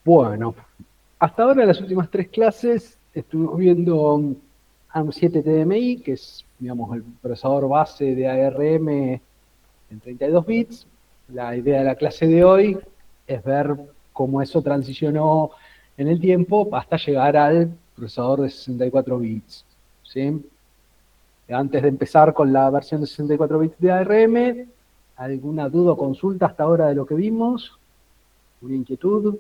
Bueno, hasta ahora las últimas tres clases estuvimos viendo ARM7 TDMI, que es, digamos, el procesador base de ARM en 32 bits. La idea de la clase de hoy es ver cómo eso transicionó en el tiempo hasta llegar al procesador de 64 bits. ¿Sí? Antes de empezar con la versión de 64 bits de ARM, ¿alguna duda o consulta hasta ahora de lo que vimos? ¿Una inquietud?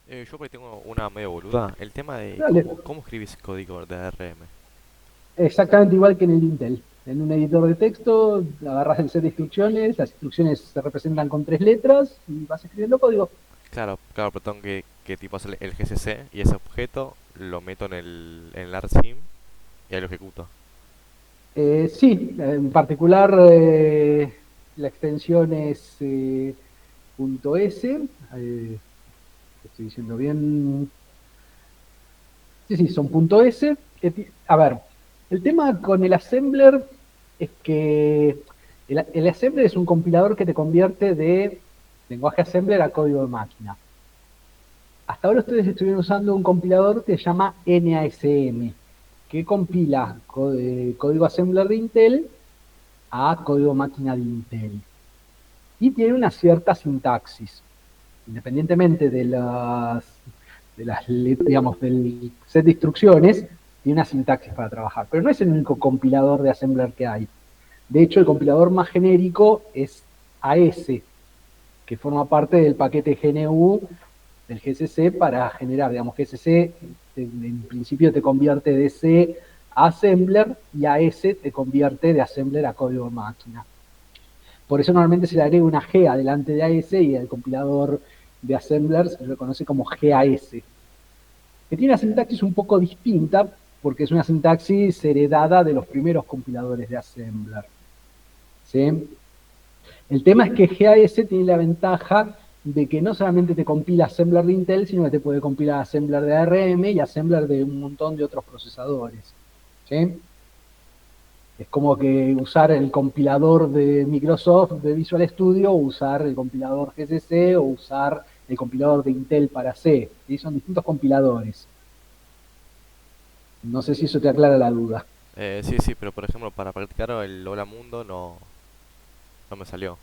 Yo por ahí tengo una medio boluda. El tema de Dale. cómo escribís código de ARM. Exactamente igual que en el Intel. En un editor de texto, agarras el set de instrucciones, las instrucciones se representan con tres letras y vas escribiendo código. Claro, claro, pero tengo que tipo hacer el GCC y ese objeto lo meto en el ARSIM y ahí lo ejecuto. Sí, en particular la extensión es .s. Estoy diciendo bien. Sí, sí, son .s. A ver, el tema con el assembler es que el assembler es un compilador que te convierte de lenguaje assembler a código de máquina. Hasta ahora ustedes estuvieron usando un compilador que se llama NASM, que compila código assembler de Intel a código máquina de Intel. Y tiene una cierta sintaxis, independientemente digamos, del set de instrucciones, tiene una sintaxis para trabajar. Pero no es el único compilador de assembler que hay. De hecho, el compilador más genérico es AS, que forma parte del paquete GNU del GCC para generar, digamos, GCC en principio te convierte de C a assembler y a S te convierte de assembler a código de máquina. Por eso normalmente se le agrega una G adelante de AS y el compilador de assembler se lo conoce como GAS, que tiene una sintaxis un poco distinta porque es una sintaxis heredada de los primeros compiladores de assembler. ¿Sí? El tema es que GAS tiene la ventaja de que no solamente te compila assembler de Intel, sino que te puede compilar assembler de ARM y assembler de un montón de otros procesadores. ¿Sí? Es como que usar el compilador de Microsoft de Visual Studio, o usar el compilador GCC, o usar el compilador de Intel para C. ¿Sí? Son distintos compiladores. No sé si eso te aclara la duda. Sí, sí, pero por ejemplo, para practicar el Hola Mundo no me salió.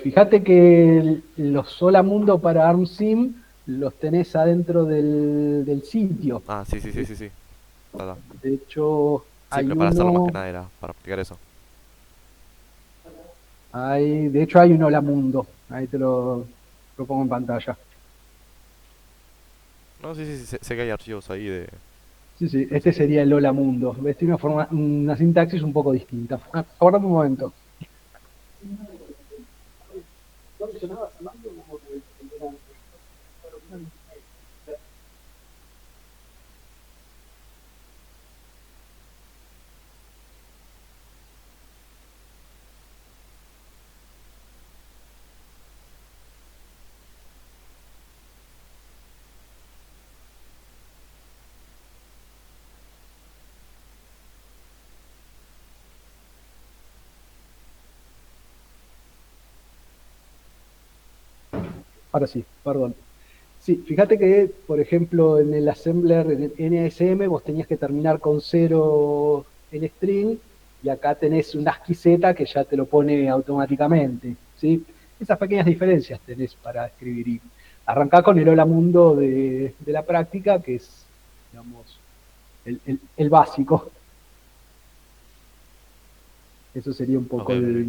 Fíjate que los Sola Mundo para ARMSIM los tenés adentro del sitio. Ah, sí, sí, sí, sí, sí. Ta, ta. De hecho, Sí, hay pero para hacerlo más que uno, nada era para practicar eso. de hecho hay un Hola Mundo. Ahí lo pongo en pantalla. No, sí, sí, sí, sé que hay archivos ahí Sí, sí, de eso. este sería el Hola Mundo. Ves, tiene una sintaxis un poco distinta. Aguardame un momento. Ahora sí, perdón. Sí, fíjate que, por ejemplo, en el assembler, en el NASM, vos tenías que terminar con cero el string y acá tenés un ASCII Z que ya te lo pone automáticamente. ¿Sí? Esas pequeñas diferencias tenés para escribir. Y arrancá con el Hola Mundo de la práctica, que es, digamos, el básico. Eso sería un Ok, poco ok, ok.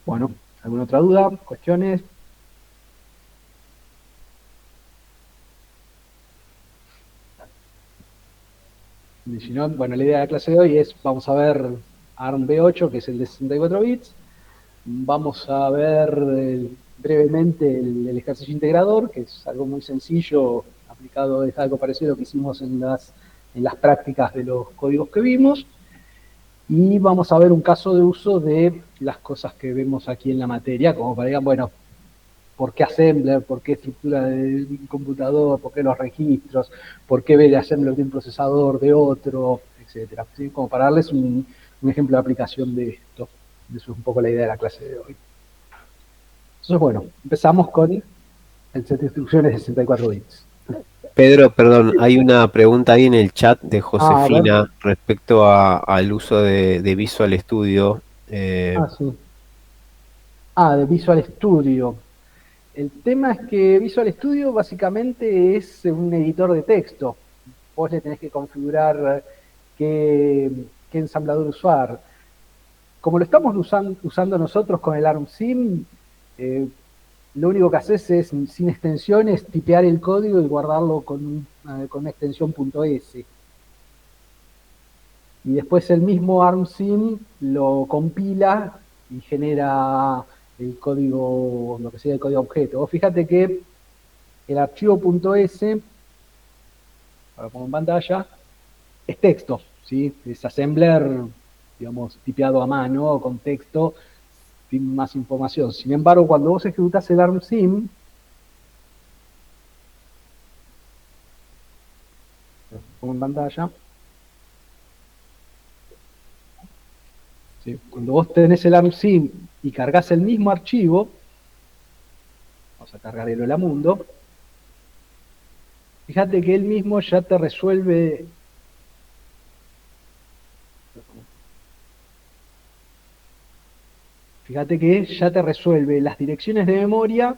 Bueno, ¿alguna otra duda? ¿Cuestiones? Y si no, bueno, la idea de la clase de hoy es, vamos a ver ARM B8, que es el de 64 bits. Vamos a ver brevemente el ejercicio integrador, que es algo muy sencillo, aplicado, es algo parecido a lo que hicimos en las prácticas de los códigos que vimos. Y vamos a ver un caso de uso de las cosas que vemos aquí en la materia, como para digan, bueno, ¿por qué assembler? ¿Por qué estructura de un computador? ¿Por qué los registros? ¿Por qué ver assembler de un procesador, de otro? Etcétera. ¿Sí? Como para darles un ejemplo de aplicación de esto. Eso es un poco la idea de la clase de hoy. Entonces, bueno, empezamos con el set de instrucciones de 64 bits. Pedro, perdón, hay una pregunta ahí en el chat de A ver. Josefina respecto al uso de Visual Studio. Sí. De Visual Studio. El tema es que Visual Studio básicamente es un editor de texto. Vos le tenés que configurar qué ensamblador usar. Como lo estamos usando nosotros con el ARMSIM, lo único que haces es, sin extensiones, tipear el código y guardarlo con una extensión .s. Y después el mismo ARMSIM lo compila y genera el código, lo que sería el código objeto. Vos fíjate que el archivo .s, ahora pongo en pantalla, es texto, ¿sí? Es assembler, digamos, tipeado a mano, con texto, sin más información. Sin embargo, cuando vos ejecutás el ARMSIM, pongo en pantalla, ¿sí? Cuando vos tenés el ARMSIM y cargas el mismo archivo, vamos a cargar el Hola Mundo, fíjate que él mismo ya te resuelve. Fíjate que ya te resuelve las direcciones de memoria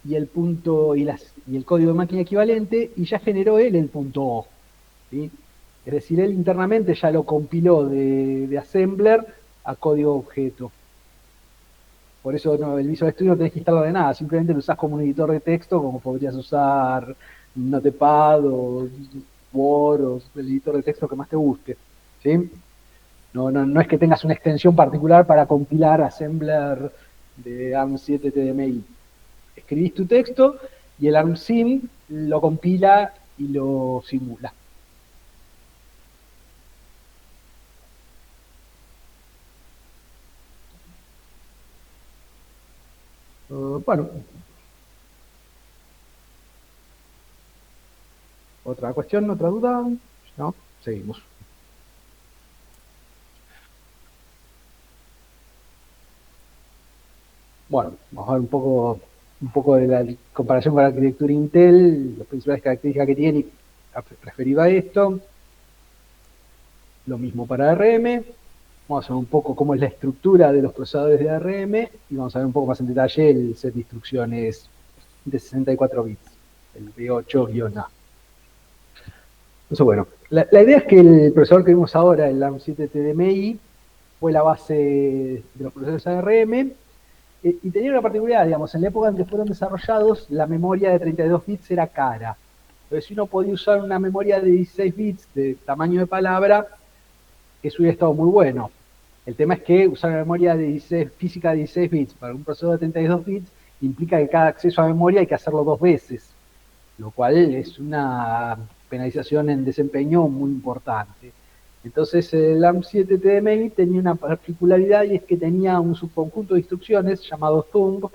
y el punto y el código de máquina equivalente, y ya generó él el punto O, ¿sí? Es decir, él internamente ya lo compiló de assembler a código objeto. Por eso el Visual Studio no tenés que instalar de nada, simplemente lo usás como un editor de texto, como podrías usar Notepad o Word o el editor de texto que más te guste, ¿sí? No es que tengas una extensión particular para compilar assembler de ARM7 TDMI. Escribís tu texto y el ARMSIM lo compila y lo simula. Bueno. ¿Otra cuestión, otra duda? ¿No? Seguimos. Bueno, vamos a ver un poco de la comparación con la arquitectura Intel, las principales características que tiene referido a esto. Lo mismo para ARM. Vamos a ver un poco cómo es la estructura de los procesadores de ARM y vamos a ver un poco más en detalle el set de instrucciones de 64 bits, el B8-A. Entonces, bueno, la idea es que el procesador que vimos ahora, el ARM7 TDMI, fue la base de los procesadores ARM, y tenía una particularidad, digamos, en la época en que fueron desarrollados, la memoria de 32 bits era cara. Entonces, si uno podía usar una memoria de 16 bits de tamaño de palabra, eso hubiera estado muy bueno. El tema es que usar una memoria física de 16 bits para un procesador de 32 bits implica que cada acceso a memoria hay que hacerlo 2 veces, lo cual es una penalización en desempeño muy importante. Entonces el ARM7 TDMI tenía una particularidad, y es que tenía un subconjunto de instrucciones llamado thumb,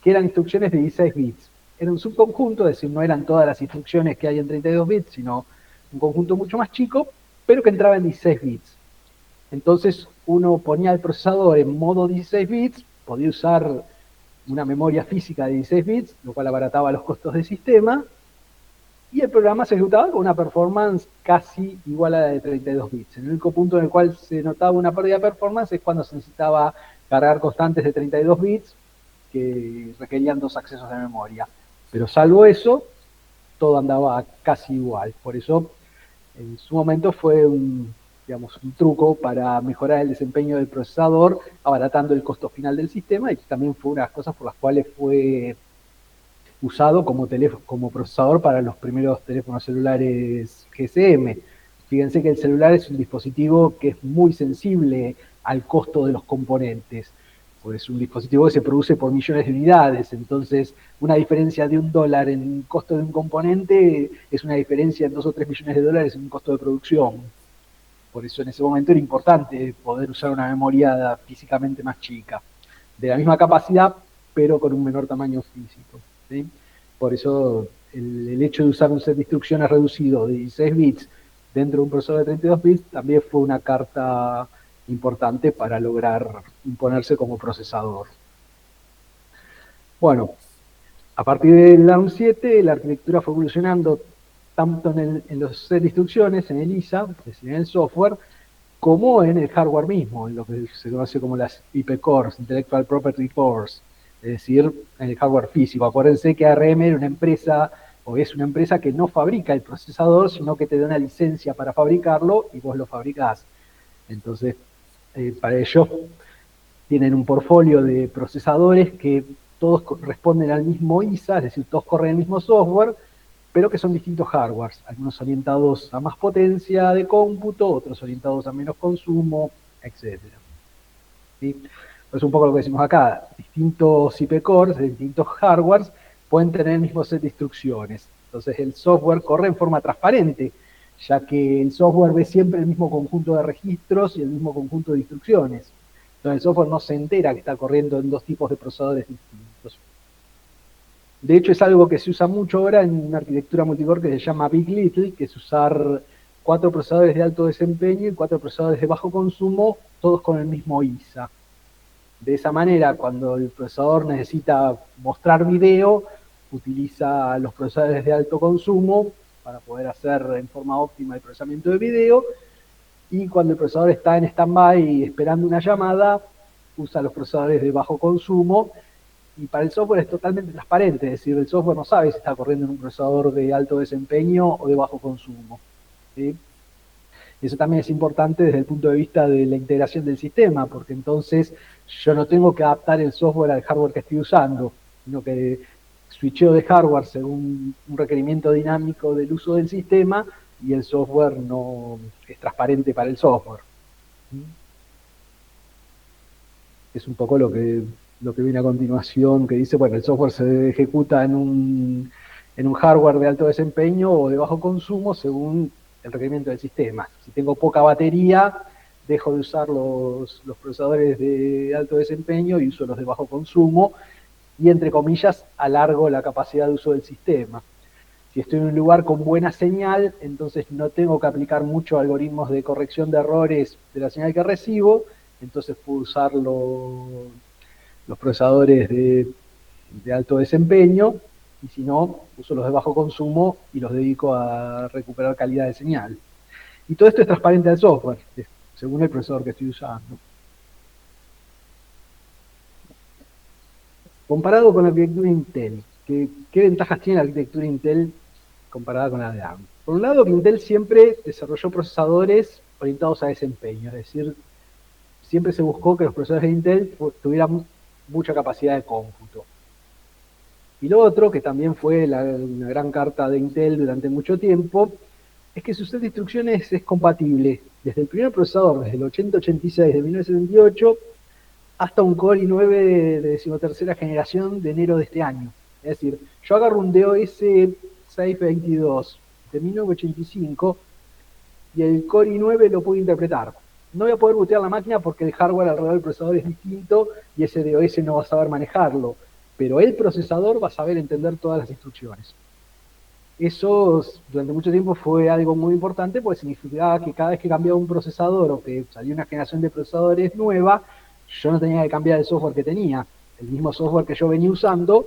que eran instrucciones de 16 bits. Era un subconjunto, es decir, no eran todas las instrucciones que hay en 32 bits, sino un conjunto mucho más chico, pero que entraba en 16 bits. Entonces uno ponía el procesador en modo 16 bits, podía usar una memoria física de 16 bits, lo cual abarataba los costos del sistema, y el programa se ejecutaba con una performance casi igual a la de 32 bits. El único punto en el cual se notaba una pérdida de performance es cuando se necesitaba cargar constantes de 32 bits que requerían 2 accesos de memoria. Pero salvo eso, todo andaba casi igual. Por eso, en su momento fue un truco para mejorar el desempeño del procesador, abaratando el costo final del sistema, y también fue una de las cosas por las cuales fue usado como procesador para los primeros teléfonos celulares GSM. Fíjense que el celular es un dispositivo que es muy sensible al costo de los componentes, pues es un dispositivo que se produce por millones de unidades, entonces una diferencia de $1 en el costo de un componente es una diferencia en 2 o 3 millones de dólares en un costo de producción. Por eso en ese momento era importante poder usar una memoria físicamente más chica, de la misma capacidad, pero con un menor tamaño físico, ¿sí? Por eso el hecho de usar un set de instrucciones reducido de 16 bits dentro de un procesador de 32 bits, también fue una carta importante para lograr imponerse como procesador. Bueno, a partir del ARM 7, la arquitectura fue evolucionando tanto en los set de instrucciones, en el ISA, es decir, en el software, como en el hardware mismo, en lo que se conoce como las IP cores, Intellectual Property Cores, es decir, en el hardware físico. Acuérdense que ARM era una empresa, o es una empresa que no fabrica el procesador, sino que te da una licencia para fabricarlo y vos lo fabricás. Entonces, para ello tienen un portfolio de procesadores que todos responden al mismo ISA, es decir, todos corren el mismo software, pero que son distintos hardwares, algunos orientados a más potencia de cómputo, otros orientados a menos consumo, etc. ¿Sí? Pues un poco lo que decimos acá, distintos IP cores, distintos hardwares, pueden tener el mismo set de instrucciones. Entonces el software corre en forma transparente, ya que el software ve siempre el mismo conjunto de registros y el mismo conjunto de instrucciones. Entonces el software no se entera que está corriendo en dos tipos de procesadores distintos. De hecho, es algo que se usa mucho ahora en una arquitectura multicore que se llama Big Little, que es usar 4 procesadores de alto desempeño y 4 procesadores de bajo consumo, todos con el mismo ISA. De esa manera, cuando el procesador necesita mostrar video, utiliza los procesadores de alto consumo para poder hacer en forma óptima el procesamiento de video, y cuando el procesador está en stand-by esperando una llamada, usa los procesadores de bajo consumo. Y para el software es totalmente transparente, es decir, el software no sabe si está corriendo en un procesador de alto desempeño o de bajo consumo. ¿Sí? Eso también es importante desde el punto de vista de la integración del sistema, porque entonces yo no tengo que adaptar el software al hardware que estoy usando, sino que switcheo de hardware según un requerimiento dinámico del uso del sistema y el software no es transparente para el software. ¿Sí? Es un poco lo que viene a continuación, que dice, bueno, el software se ejecuta en un hardware de alto desempeño o de bajo consumo según el requerimiento del sistema. Si tengo poca batería, dejo de usar los procesadores de alto desempeño y uso los de bajo consumo, y entre comillas, alargo la capacidad de uso del sistema. Si estoy en un lugar con buena señal, entonces no tengo que aplicar muchos algoritmos de corrección de errores de la señal que recibo, entonces puedo usar los procesadores de alto desempeño, y si no, uso los de bajo consumo y los dedico a recuperar calidad de señal. Y todo esto es transparente al software, según el procesador que estoy usando. Comparado con la arquitectura Intel, ¿qué ventajas tiene la arquitectura Intel comparada con la de ARM? Por un lado, Intel siempre desarrolló procesadores orientados a desempeño, es decir, siempre se buscó que los procesadores de Intel tuvieran mucha capacidad de cómputo. Y lo otro, que también fue una gran carta de Intel durante mucho tiempo, es que su set de instrucciones es compatible desde el primer procesador, desde el 8086 de 1978, hasta un Core i9 de decimotercera generación de enero de este año. Es decir, yo agarro un DOS 622 de 1985 y el Core i9 lo puedo interpretar. No voy a poder bootear la máquina porque el hardware alrededor del procesador es distinto y ese DOS no va a saber manejarlo, pero el procesador va a saber entender todas las instrucciones. Eso durante mucho tiempo fue algo muy importante, porque significaba que cada vez que cambiaba un procesador o que salía una generación de procesadores nueva, yo no tenía que cambiar el software que tenía. El mismo software que yo venía usando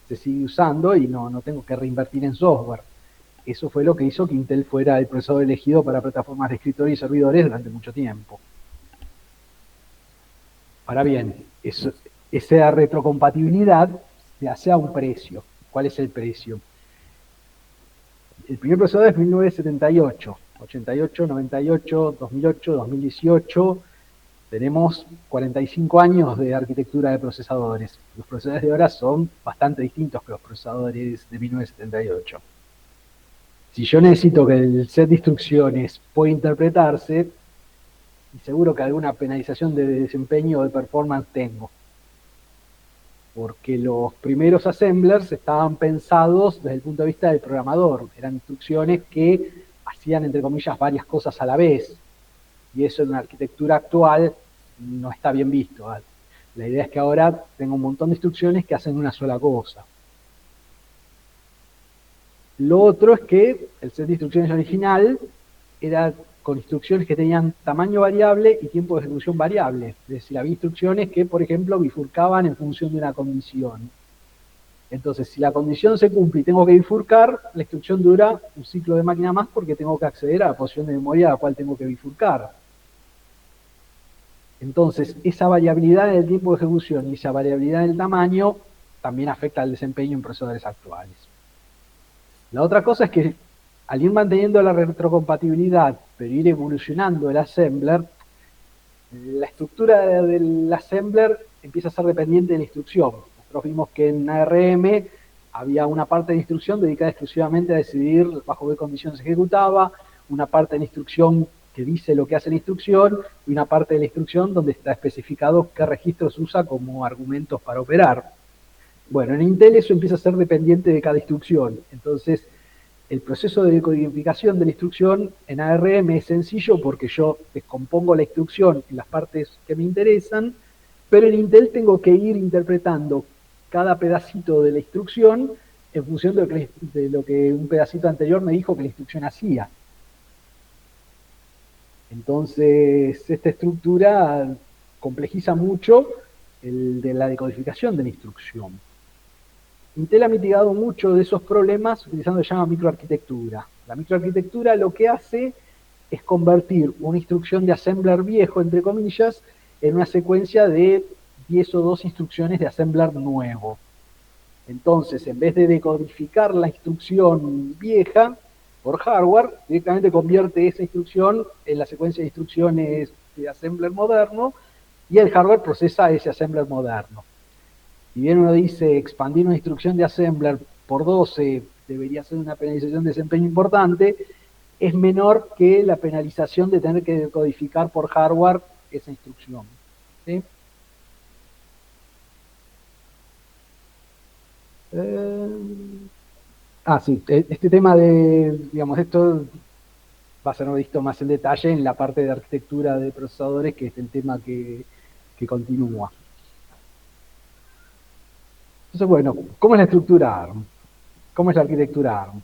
se sigue usando y no tengo que reinvertir en software. Eso fue lo que hizo que Intel fuera el procesador elegido para plataformas de escritorio y servidores durante mucho tiempo. Ahora bien, esa retrocompatibilidad se hace a un precio. ¿Cuál es el precio? El primer procesador es 1978, 88, 98, 2008, 2018. Tenemos 45 años de arquitectura de procesadores. Los procesadores de ahora son bastante distintos que los procesadores de 1978. Si yo necesito que el set de instrucciones pueda interpretarse, y seguro que alguna penalización de desempeño o de performance tengo. Porque los primeros assemblers estaban pensados desde el punto de vista del programador. Eran instrucciones que hacían, entre comillas, varias cosas a la vez. Y eso en una arquitectura actual no está bien visto. La idea es que ahora tengo un montón de instrucciones que hacen una sola cosa. Lo otro es que el set de instrucciones original era con instrucciones que tenían tamaño variable y tiempo de ejecución variable. Es decir, había instrucciones que, por ejemplo, bifurcaban en función de una condición. Entonces, si la condición se cumple y tengo que bifurcar, la instrucción dura un ciclo de máquina más porque tengo que acceder a la posición de memoria a la cual tengo que bifurcar. Entonces, esa variabilidad en el tiempo de ejecución y esa variabilidad en el tamaño también afecta al desempeño en procesadores actuales. La otra cosa es que al ir manteniendo la retrocompatibilidad, pero ir evolucionando el assembler, la estructura del assembler empieza a ser dependiente de la instrucción. Nosotros vimos que en ARM había una parte de la instrucción dedicada exclusivamente a decidir bajo qué condiciones se ejecutaba, una parte de la instrucción que dice lo que hace la instrucción, y una parte de la instrucción donde está especificado qué registros usa como argumentos para operar. Bueno, en Intel eso empieza a ser dependiente de cada instrucción. Entonces, el proceso de decodificación de la instrucción en ARM es sencillo porque yo descompongo la instrucción en las partes que me interesan, pero en Intel tengo que ir interpretando cada pedacito de la instrucción en función de lo que un pedacito anterior me dijo que la instrucción hacía. Entonces, esta estructura complejiza mucho el de la decodificación de la instrucción. Intel ha mitigado mucho de esos problemas utilizando lo que se llama microarquitectura. La microarquitectura lo que hace es convertir una instrucción de assembler viejo, entre comillas, en una secuencia de 10 o 2 instrucciones de assembler nuevo. Entonces, en vez de decodificar la instrucción vieja por hardware, directamente convierte esa instrucción en la secuencia de instrucciones de assembler moderno y el hardware procesa ese assembler moderno. Si bien uno dice expandir una instrucción de assembler por 12 debería ser una penalización de desempeño importante, es menor que la penalización de tener que decodificar por hardware esa instrucción. ¿Sí? Sí, este tema de, digamos, esto va a ser visto más en detalle en la parte de arquitectura de procesadores, que es el tema que continúa. Entonces, bueno, ¿cómo es la estructura ARM? ¿Cómo es la arquitectura ARM?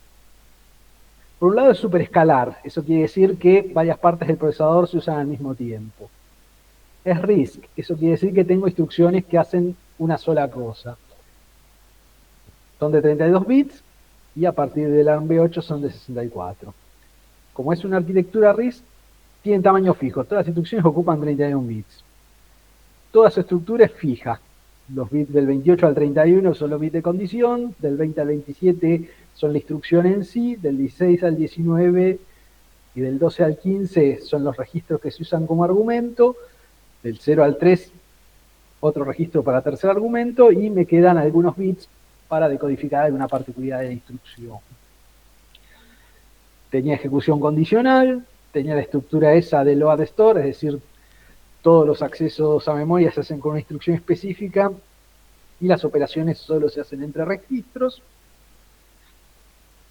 Por un lado es superescalar, eso quiere decir que varias partes del procesador se usan al mismo tiempo. Es RISC, eso quiere decir que tengo instrucciones que hacen una sola cosa. Son de 32 bits y a partir del ARMv8 son de 64. Como es una arquitectura RISC, tienen tamaño fijo, todas las instrucciones ocupan 31 bits. Toda su estructura es fija. Los bits del 28 al 31 son los bits de condición, del 20 al 27 son la instrucción en sí, del 16 al 19 y del 12 al 15 son los registros que se usan como argumento, del 0 al 3 otro registro para tercer argumento, y me quedan algunos bits para decodificar alguna particularidad de la instrucción. Tenía ejecución condicional, tenía la estructura esa de load store, es decir, todos los accesos a memoria se hacen con una instrucción específica y las operaciones solo se hacen entre registros.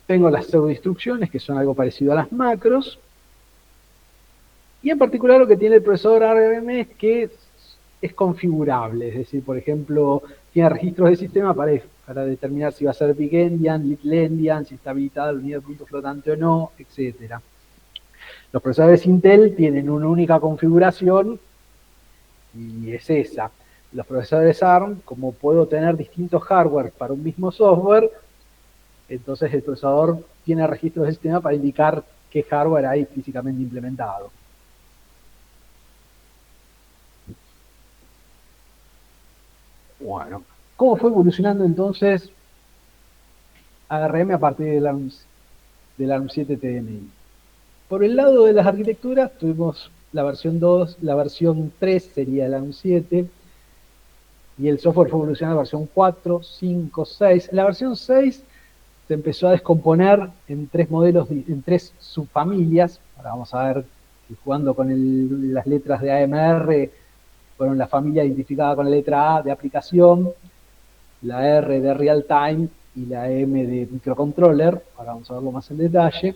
Tengo las pseudoinstrucciones, que son algo parecido a las macros. Y en particular lo que tiene el procesador ARM es que es configurable, es decir, por ejemplo, tiene registros de sistema para determinar si va a ser big endian, little endian, si está habilitada la unidad de punto flotante o no, etc. Los procesadores Intel tienen una única configuración y es esa. Los procesadores ARM, como puedo tener distintos hardware para un mismo software, entonces el procesador tiene registros de sistema para indicar qué hardware hay físicamente implementado. Bueno, ¿cómo fue evolucionando entonces ARM a partir del ARM 7 TNI? Por el lado de las arquitecturas tuvimos la versión 2, la versión 3 sería el ARM 7, y el software fue evolucionando a la versión 4, 5, 6. En la versión 6 se empezó a descomponer en 3 modelos, en 3 subfamilias. Ahora vamos a ver, jugando con las letras de AMR, fueron la familia identificada con la letra A de aplicación, la R de real time y la M de microcontroller. Ahora vamos a verlo más en detalle.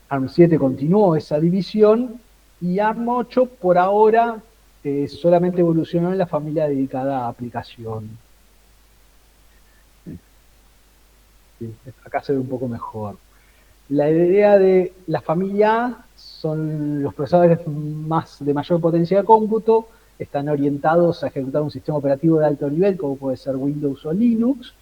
ARM 7 continuó esa división y ARM 8 por ahora solamente evolucionó en la familia dedicada a aplicación. Sí, acá se ve un poco mejor. La idea de la familia A son los procesadores de mayor potencia de cómputo, están orientados a ejecutar un sistema operativo de alto nivel, como puede ser Windows o Linux.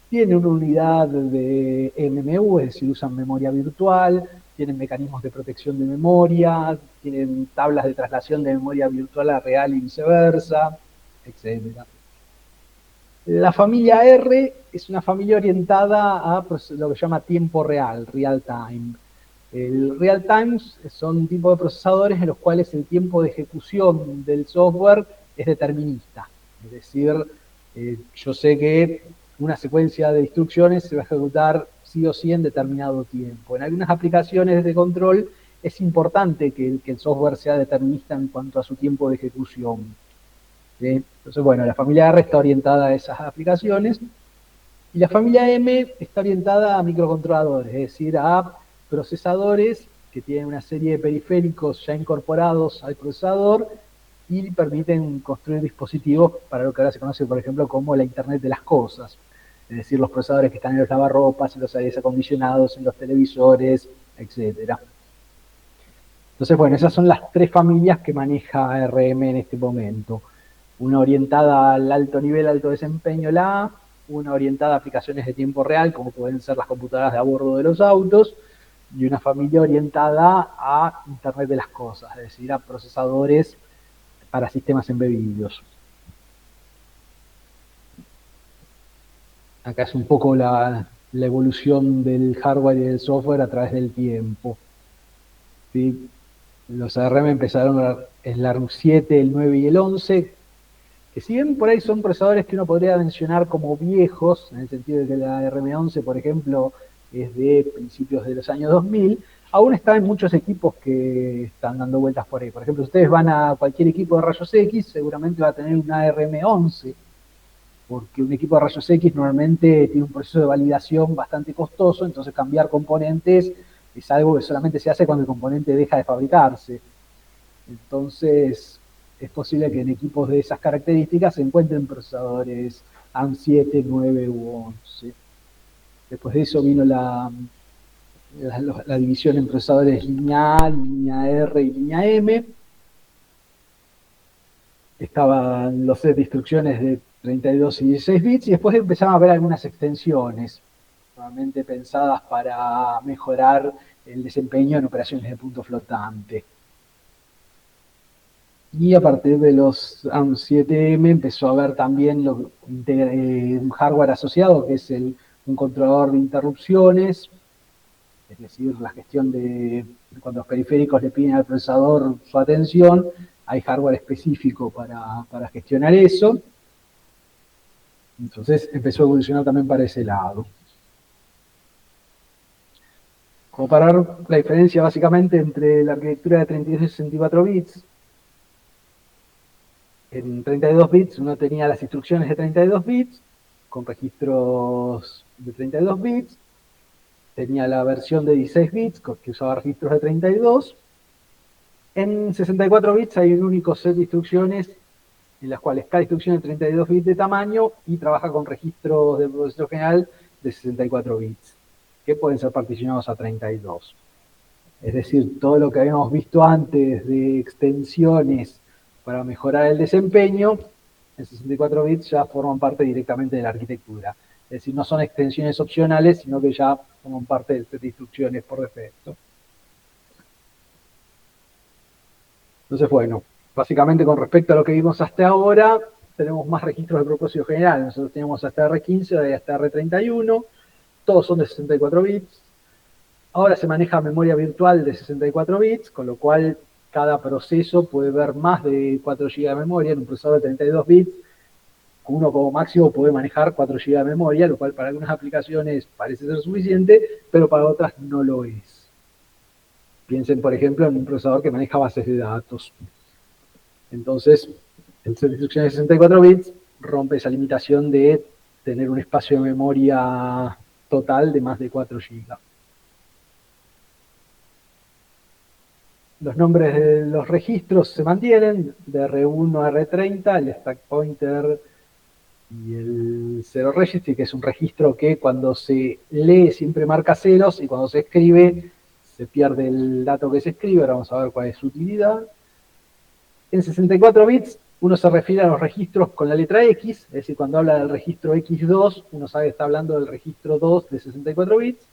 Tienen una unidad de MMU, es decir, usan memoria virtual, tienen mecanismos de protección de memoria, tienen tablas de traslación de memoria virtual a real y viceversa, etc. La familia R es una familia orientada a lo que se llama tiempo real, real time. El real time son un tipo de procesadores en los cuales el tiempo de ejecución del software es determinista. Es decir, yo sé que una secuencia de instrucciones se va a ejecutar sí o sí en determinado tiempo. En algunas aplicaciones de control es importante que el software sea determinista en cuanto a su tiempo de ejecución. ¿Sí? Entonces, bueno, la familia R está orientada a esas aplicaciones y la familia M está orientada a microcontroladores, es decir, a procesadores que tienen una serie de periféricos ya incorporados al procesador y permiten construir dispositivos para lo que ahora se conoce, por ejemplo, como la Internet de las Cosas. Es decir, los procesadores que están en los lavarropas, en los aires acondicionados, en los televisores, etc. Entonces, bueno, esas son las tres familias que maneja ARM en este momento. Una orientada al alto nivel, alto desempeño, la A, una orientada a aplicaciones de tiempo real, como pueden ser las computadoras de a bordo de los autos, y una familia orientada a Internet de las Cosas, es decir, a procesadores para sistemas embebidos. Acá es un poco la evolución del hardware y del software a través del tiempo. ¿Sí? Los ARM empezaron en la ARM 7, el 9 y el 11, que si bien por ahí son procesadores que uno podría mencionar como viejos, en el sentido de que la RM11, por ejemplo, es de principios de los años 2000, aún está en muchos equipos que están dando vueltas por ahí. Por ejemplo, si ustedes van a cualquier equipo de rayos X, seguramente va a tener una RM11, porque un equipo de rayos X normalmente tiene un proceso de validación bastante costoso, entonces cambiar componentes es algo que solamente se hace cuando el componente deja de fabricarse. Entonces, es posible que en equipos de esas características se encuentren procesadores ARM 7, 9 u 11. Después de eso vino la división en procesadores línea A, línea R y línea M. Estaban los sets de instrucciones de 32 y 16 bits y después empezaron a haber algunas extensiones, normalmente pensadas para mejorar el desempeño en operaciones de punto flotante. Y a partir de los ARM 7M empezó a haber también un hardware asociado, que es un controlador de interrupciones, es decir, la gestión de cuando los periféricos le piden al procesador su atención, hay hardware específico para gestionar eso. Entonces empezó a evolucionar también para ese lado. Como para ver la diferencia básicamente entre la arquitectura de 32 y 64 bits, en 32 bits uno tenía las instrucciones de 32 bits, con registros de 32 bits, tenía la versión de 16 bits, que usaba registros de 32. En 64 bits hay un único set de instrucciones en las cuales cada instrucción es 32 bits de tamaño y trabaja con registros de proceso general de 64 bits, que pueden ser particionados a 32. Es decir, todo lo que habíamos visto antes de extensiones para mejorar el desempeño, en 64 bits ya forman parte directamente de la arquitectura. Es decir, no son extensiones opcionales, sino que ya forman parte del set de instrucciones por defecto. Entonces, bueno, básicamente con respecto a lo que vimos hasta ahora, tenemos más registros de propósito general. Nosotros teníamos hasta R15 y hasta R31, todos son de 64 bits. Ahora se maneja memoria virtual de 64 bits, con lo cual cada proceso puede ver más de 4 GB de memoria. En un procesador de 32 bits, uno como máximo puede manejar 4 GB de memoria, lo cual para algunas aplicaciones parece ser suficiente, pero para otras no lo es. Piensen, por ejemplo, en un procesador que maneja bases de datos. Entonces, el set de instrucciones de 64 bits rompe esa limitación de tener un espacio de memoria total de más de 4 GB. Los nombres de los registros se mantienen, de R1 a R30, el stack pointer y el el zero registry, que es un registro que cuando se lee siempre marca ceros y cuando se escribe se pierde el dato que se escribe. Ahora vamos a ver cuál es su utilidad. En 64 bits uno se refiere a los registros con la letra X, es decir, cuando habla del registro X2, uno sabe que está hablando del registro 2 de 64 bits,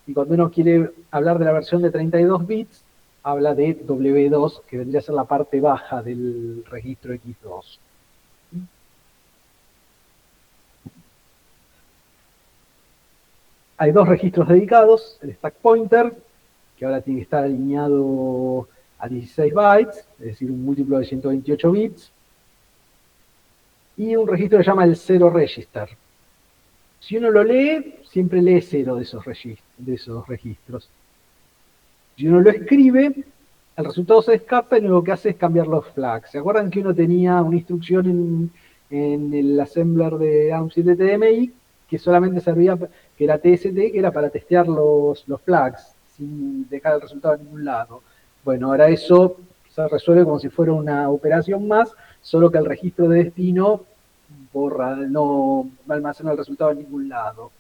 y cuando uno quiere hablar de la versión de 32 bits, habla de W2, que vendría a ser la parte baja del registro X2. Hay dos registros dedicados, el stack pointer, que ahora tiene que estar alineado a 16 bytes, es decir, un múltiplo de 128 bits, y un registro que se llama el zero register. Si uno lo lee, siempre lee cero de esos registros. Si uno lo escribe, el resultado se descarta y lo que hace es cambiar los flags. ¿Se acuerdan que uno tenía una instrucción en el assembler de ARM7 TDMI que solamente servía, que era TST, que era para testear los flags, sin dejar el resultado en ningún lado? Bueno, ahora eso se resuelve como si fuera una operación más, solo que el registro de destino borra, no almacena el resultado en ningún lado.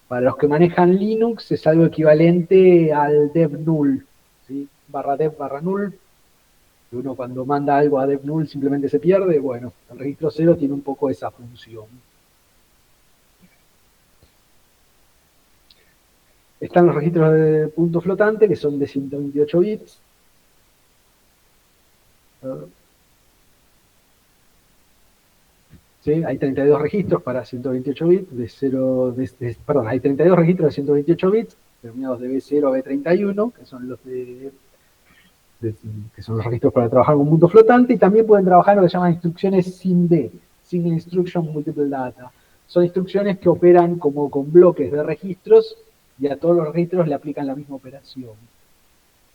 Para los que manejan Linux es algo equivalente al dev null, ¿sí? /dev /null. Uno cuando manda algo a dev null simplemente se pierde. Bueno, el registro 0 tiene un poco esa función. Están los registros de punto flotante, que son de 128 bits. ¿Sí? Hay 32 registros para 128 bits, hay 32 registros de 128 bits, terminados de B0 a B31, que son los que son los registros para trabajar con punto flotante, y también pueden trabajar en lo que se llaman instrucciones SIMD, Single Instruction Multiple Data. Son instrucciones que operan como con bloques de registros y a todos los registros le aplican la misma operación.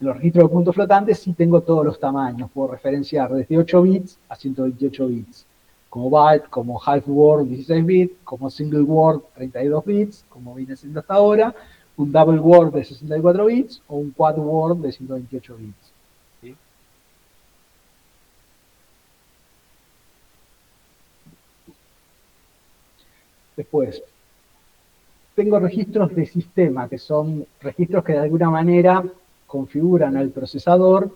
En los registros de punto flotante sí tengo todos los tamaños, puedo referenciar desde 8 bits a 128 bits. Como byte, como half word 16 bits, como single word 32 bits, como viene siendo hasta ahora, un double word de 64 bits o un quad word de 128 bits. ¿Sí? Después, tengo registros de sistema, que son registros que de alguna manera configuran al procesador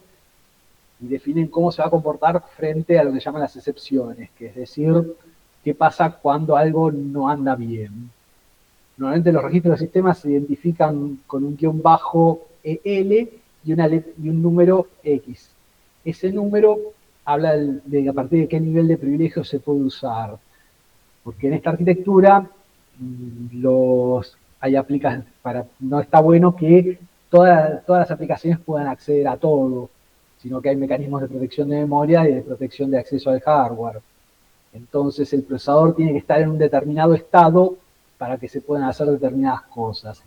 y definen cómo se va a comportar frente a lo que llaman las excepciones, que es decir, qué pasa cuando algo no anda bien. Normalmente los registros de sistema se identifican con un guión bajo EL y un número X. Ese número habla de a partir de qué nivel de privilegio se puede usar. Porque en esta arquitectura no está bueno que todas las aplicaciones puedan acceder a todo, sino que hay mecanismos de protección de memoria y de protección de acceso al hardware. Entonces el procesador tiene que estar en un determinado estado para que se puedan hacer determinadas cosas.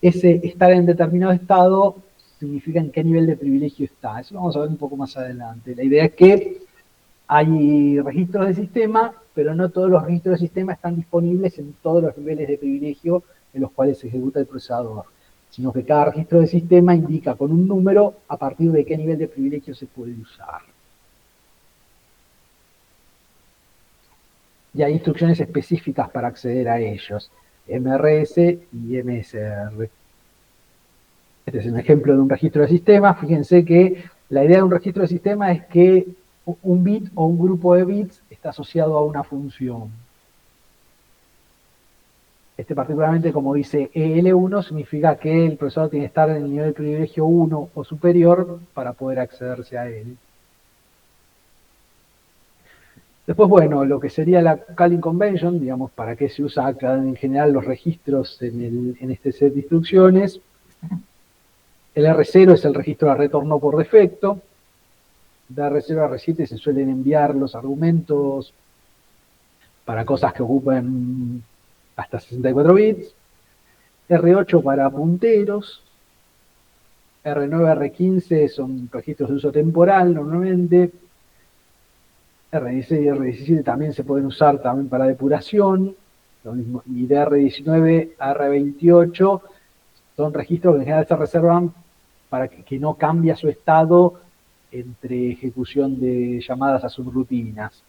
Ese estar en determinado estado significa en qué nivel de privilegio está. Eso lo vamos a ver un poco más adelante. La idea es que hay registros de sistema, pero no todos los registros de sistema están disponibles en todos los niveles de privilegio en los cuales se ejecuta el procesador, sino que cada registro de sistema indica con un número a partir de qué nivel de privilegio se puede usar. Y hay instrucciones específicas para acceder a ellos, MRS y MSR. Este es un ejemplo de un registro de sistema. Fíjense que la idea de un registro de sistema es que un bit o un grupo de bits está asociado a una función. Particularmente, como dice EL1, significa que el procesador tiene que estar en el nivel de privilegio 1 o superior para poder accederse a él. Después, bueno, lo que sería la calling convention, digamos, para qué se usa en general los registros en este set de instrucciones. El R0 es el registro de retorno por defecto. De R0 a R7 se suelen enviar los argumentos para cosas que ocupen hasta 64 bits. R8 para punteros. R9, R15 son registros de uso temporal normalmente. R16 y R17 también se pueden usar también para depuración. Lo mismo, y de R19 a R28 son registros que en general se reservan para que no cambie su estado entre ejecución de llamadas a subrutinas.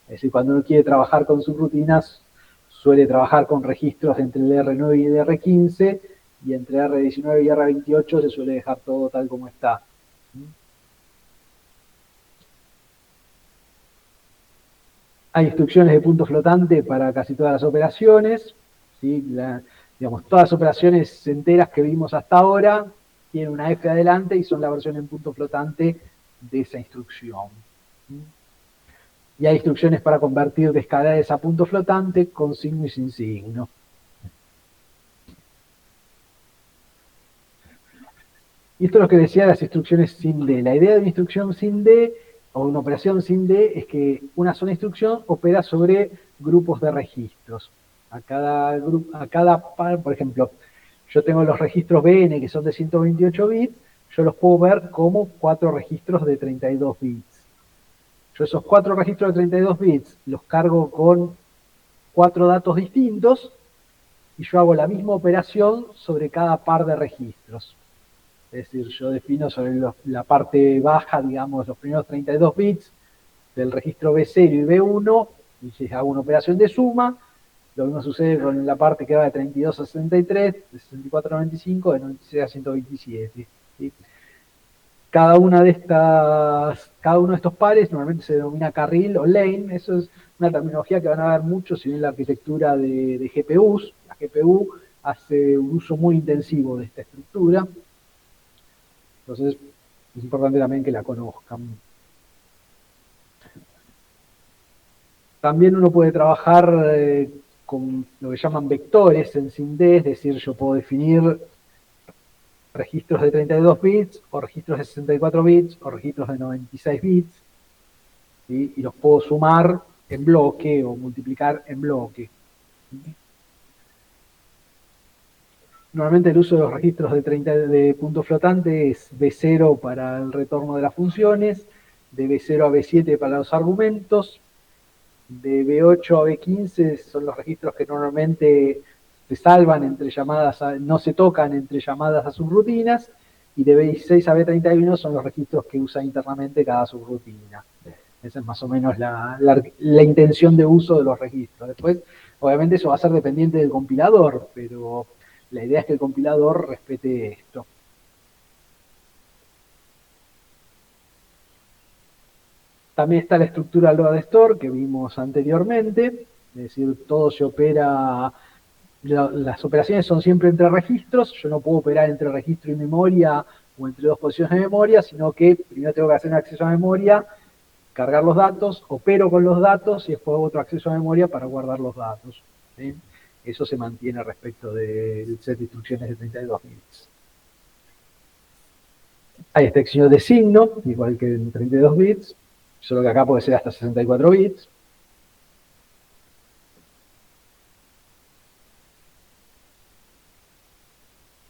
Es decir, cuando uno quiere trabajar con subrutinas, suele trabajar con registros entre el R9 y el R15, y entre R19 y R28 se suele dejar todo tal como está. Hay instrucciones de punto flotante para casi todas las operaciones, ¿sí? Digamos, todas las operaciones enteras que vimos hasta ahora tienen una F adelante y son la versión en punto flotante de esa instrucción. Y hay instrucciones para convertir de escalares a punto flotante con signo y sin signo. Y esto es lo que decía de las instrucciones sin D. La idea de una instrucción sin D o una operación sin D es que una sola instrucción opera sobre grupos de registros. A cada par, por ejemplo, yo tengo los registros BN que son de 128 bits, yo los puedo ver como 4 registros de 32 bits. Yo esos 4 registros de 32 bits los cargo con 4 datos distintos y yo hago la misma operación sobre cada par de registros. Es decir, yo defino sobre la parte baja, digamos, los primeros 32 bits del registro B0 y B1, y si hago una operación de suma. Lo mismo sucede con la parte que va de 32 a 63, de 64 a 95, de 96 a 127. ¿Sí? Cada uno de estos pares normalmente se denomina carril o lane. Eso es una terminología que van a ver mucho si ven la arquitectura de GPUs. La GPU hace un uso muy intensivo de esta estructura. Entonces, es importante también que la conozcan. También uno puede trabajar con lo que llaman vectores en SIMD, es decir, yo puedo definir registros de 32 bits, o registros de 64 bits, o registros de 96 bits, ¿sí? Y los puedo sumar en bloque o multiplicar en bloque. Normalmente el uso de los registros de punto flotante es B0 para el retorno de las funciones, de B0 a B7 para los argumentos, de B8 a B15 son los registros que normalmente se salvan entre llamadas, no se tocan entre llamadas a subrutinas, y de B16 a B31 son los registros que usa internamente cada subrutina. Esa es más o menos la intención de uso de los registros. Después, obviamente eso va a ser dependiente del compilador, pero la idea es que el compilador respete esto. También está la estructura load store que vimos anteriormente, es decir, todo se opera, las operaciones son siempre entre registros, yo no puedo operar entre registro y memoria o entre dos posiciones de memoria, sino que primero tengo que hacer un acceso a memoria, cargar los datos, opero con los datos y después otro acceso a memoria para guardar los datos. ¿Sí? Eso se mantiene respecto del set de instrucciones de 32 bits. Hay extensión de signo, igual que en 32 bits, solo que acá puede ser hasta 64 bits.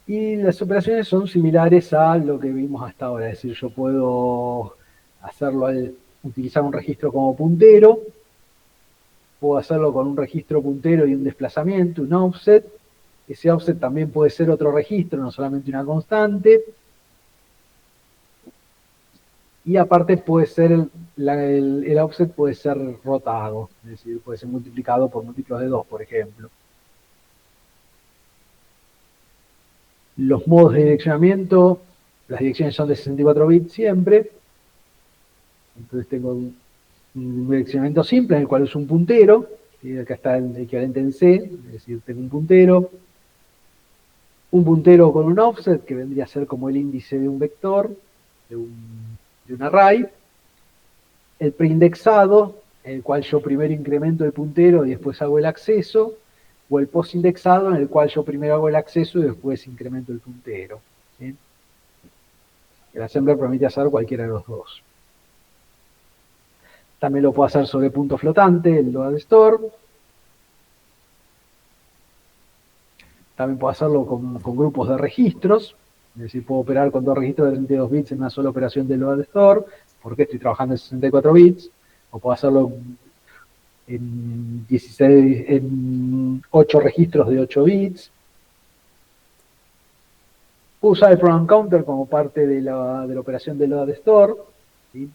Y las operaciones son similares a lo que vimos hasta ahora, es decir, yo puedo hacerlo utilizar un registro como puntero, puedo hacerlo con un registro puntero y un desplazamiento, un offset. Ese offset también puede ser otro registro, no solamente una constante. Y aparte puede ser, el offset puede ser rotado, es decir, puede ser multiplicado por múltiplos de 2, por ejemplo. Los modos de direccionamiento, las direcciones son de 64 bits siempre. Entonces tengo un direccionamiento simple en el cual uso un puntero. ¿Sí? Acá está el equivalente en C, es decir, tengo un puntero con un offset que vendría a ser como el índice de un vector, de un array. El preindexado, en el cual yo primero incremento el puntero y después hago el acceso, o el postindexado, en el cual yo primero hago el acceso y después incremento el puntero. ¿Sí? El assembler permite hacer cualquiera de los dos. También lo puedo hacer sobre punto flotante, el load store. También puedo hacerlo con grupos de registros, es decir, puedo operar con dos registros de 32 bits en una sola operación de load store, porque estoy trabajando en 64 bits, o puedo hacerlo en 8 registros de 8 bits. Puedo usar el program counter como parte de la operación de load store, ¿sí?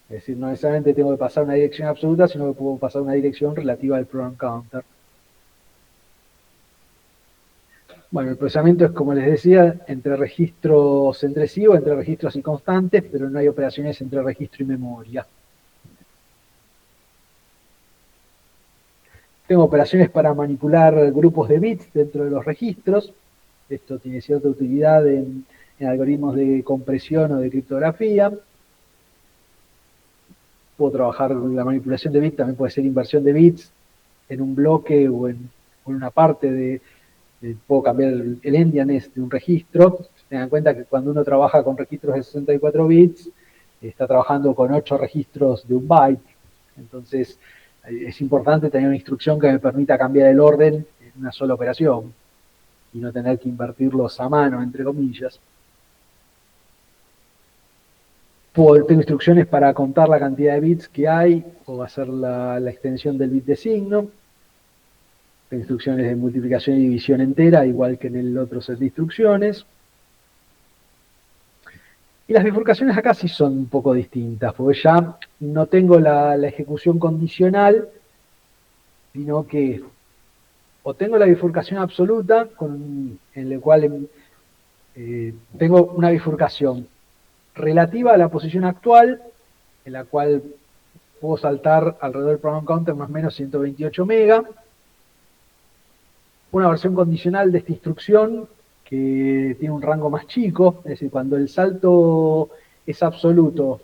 Es decir, no necesariamente tengo que pasar una dirección absoluta, sino que puedo pasar una dirección relativa al program counter. Bueno, el procesamiento es, como les decía, entre registros entre sí o entre registros y constantes, pero no hay operaciones entre registro y memoria. Tengo operaciones para manipular grupos de bits dentro de los registros. Esto tiene cierta utilidad en algoritmos de compresión o de criptografía. Puedo trabajar la manipulación de bits, también puede ser inversión de bits en un bloque o en una parte puedo cambiar el endianness de un registro. Tengan en cuenta que cuando uno trabaja con registros de 64 bits, está trabajando con 8 registros de un byte. Entonces, es importante tener una instrucción que me permita cambiar el orden en una sola operación y no tener que invertirlos a mano, entre comillas. Tengo instrucciones para contar la cantidad de bits que hay o hacer la extensión del bit de signo. Tengo instrucciones de multiplicación y división entera, igual que en el otro set de instrucciones. Y las bifurcaciones acá sí son un poco distintas, porque ya no tengo la ejecución condicional, sino que o tengo la bifurcación absoluta, en la cual tengo una bifurcación relativa a la posición actual, en la cual puedo saltar alrededor del program counter más o menos 128 mega. Una versión condicional de esta instrucción que tiene un rango más chico, es decir, cuando el salto es absoluto,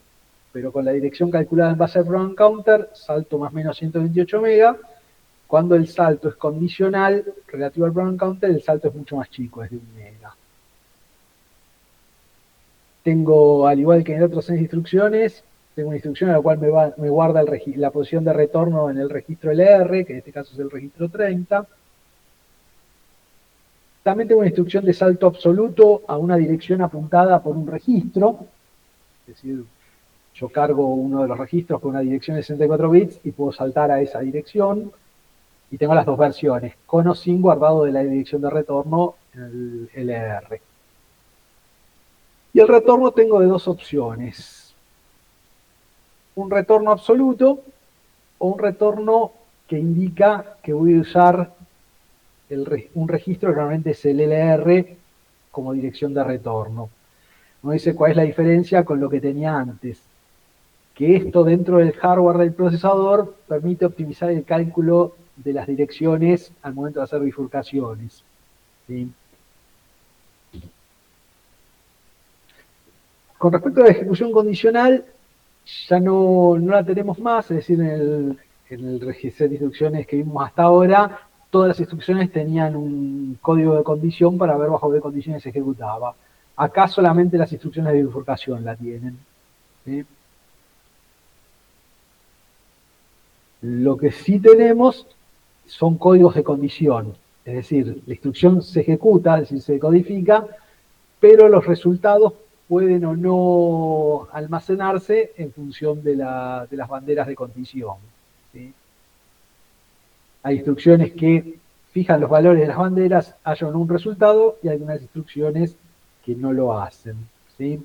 pero con la dirección calculada en base al program counter, salto más o menos 128 mega. Cuando el salto es condicional relativo al program counter, el salto es mucho más chico, es de 1 mega. Tengo, al igual que en el otro set de instrucciones, tengo una instrucción en la cual me guarda la posición de retorno en el registro LR, que en este caso es el registro 30. También tengo una instrucción de salto absoluto a una dirección apuntada por un registro. Es decir, yo cargo uno de los registros con una dirección de 64 bits y puedo saltar a esa dirección. Y tengo las dos versiones, con o sin guardado de la dirección de retorno en el LR. Y el retorno tengo de dos opciones. Un retorno absoluto o un retorno que indica que voy a usar un registro que normalmente es el LR como dirección de retorno. Uno dice cuál es la diferencia con lo que tenía antes. Que esto dentro del hardware del procesador permite optimizar el cálculo de las direcciones al momento de hacer bifurcaciones. ¿Sí? Con respecto a la ejecución condicional, ya no la tenemos más, es decir, en el registro de instrucciones que vimos hasta ahora, todas las instrucciones tenían un código de condición para ver bajo qué condiciones se ejecutaba. Acá solamente las instrucciones de bifurcación la tienen. ¿Sí? Lo que sí tenemos son códigos de condición, es decir, la instrucción se ejecuta, es decir, se codifica, pero los resultados pueden o no almacenarse en función de las banderas de condición. ¿Sí? Hay instrucciones que fijan los valores de las banderas, hallan un resultado, y hay algunas instrucciones que no lo hacen. ¿Sí?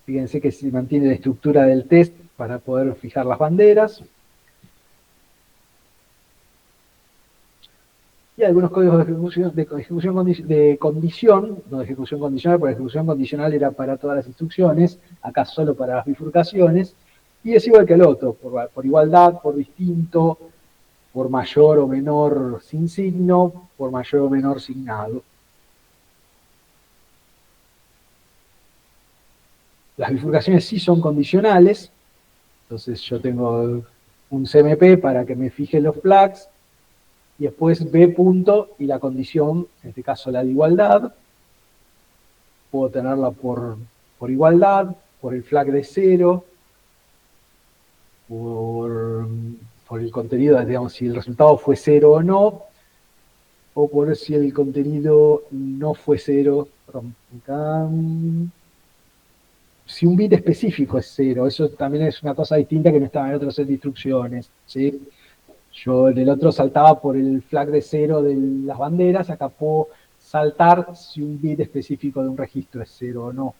Fíjense que se mantiene la estructura del test para poder fijar las banderas. Y algunos códigos de condición, no de ejecución condicional, porque la ejecución condicional era para todas las instrucciones, acá solo para las bifurcaciones, y es igual que el otro, por igualdad, por distinto, por mayor o menor sin signo, por mayor o menor signado. Las bifurcaciones sí son condicionales, entonces yo tengo un CMP para que me fije los flags, y después B punto y la condición, en este caso la de igualdad. Puedo tenerla por igualdad, por el flag de 0, por el contenido, digamos, si el resultado fue 0 o no, o por si el contenido no fue 0. Acá, si un bit específico es 0, eso también es una cosa distinta que no estaba en otro set de instrucciones. ¿Sí? Yo en el otro saltaba por el flag de 0 de las banderas, acá puedo saltar si un bit específico de un registro es 0 o no.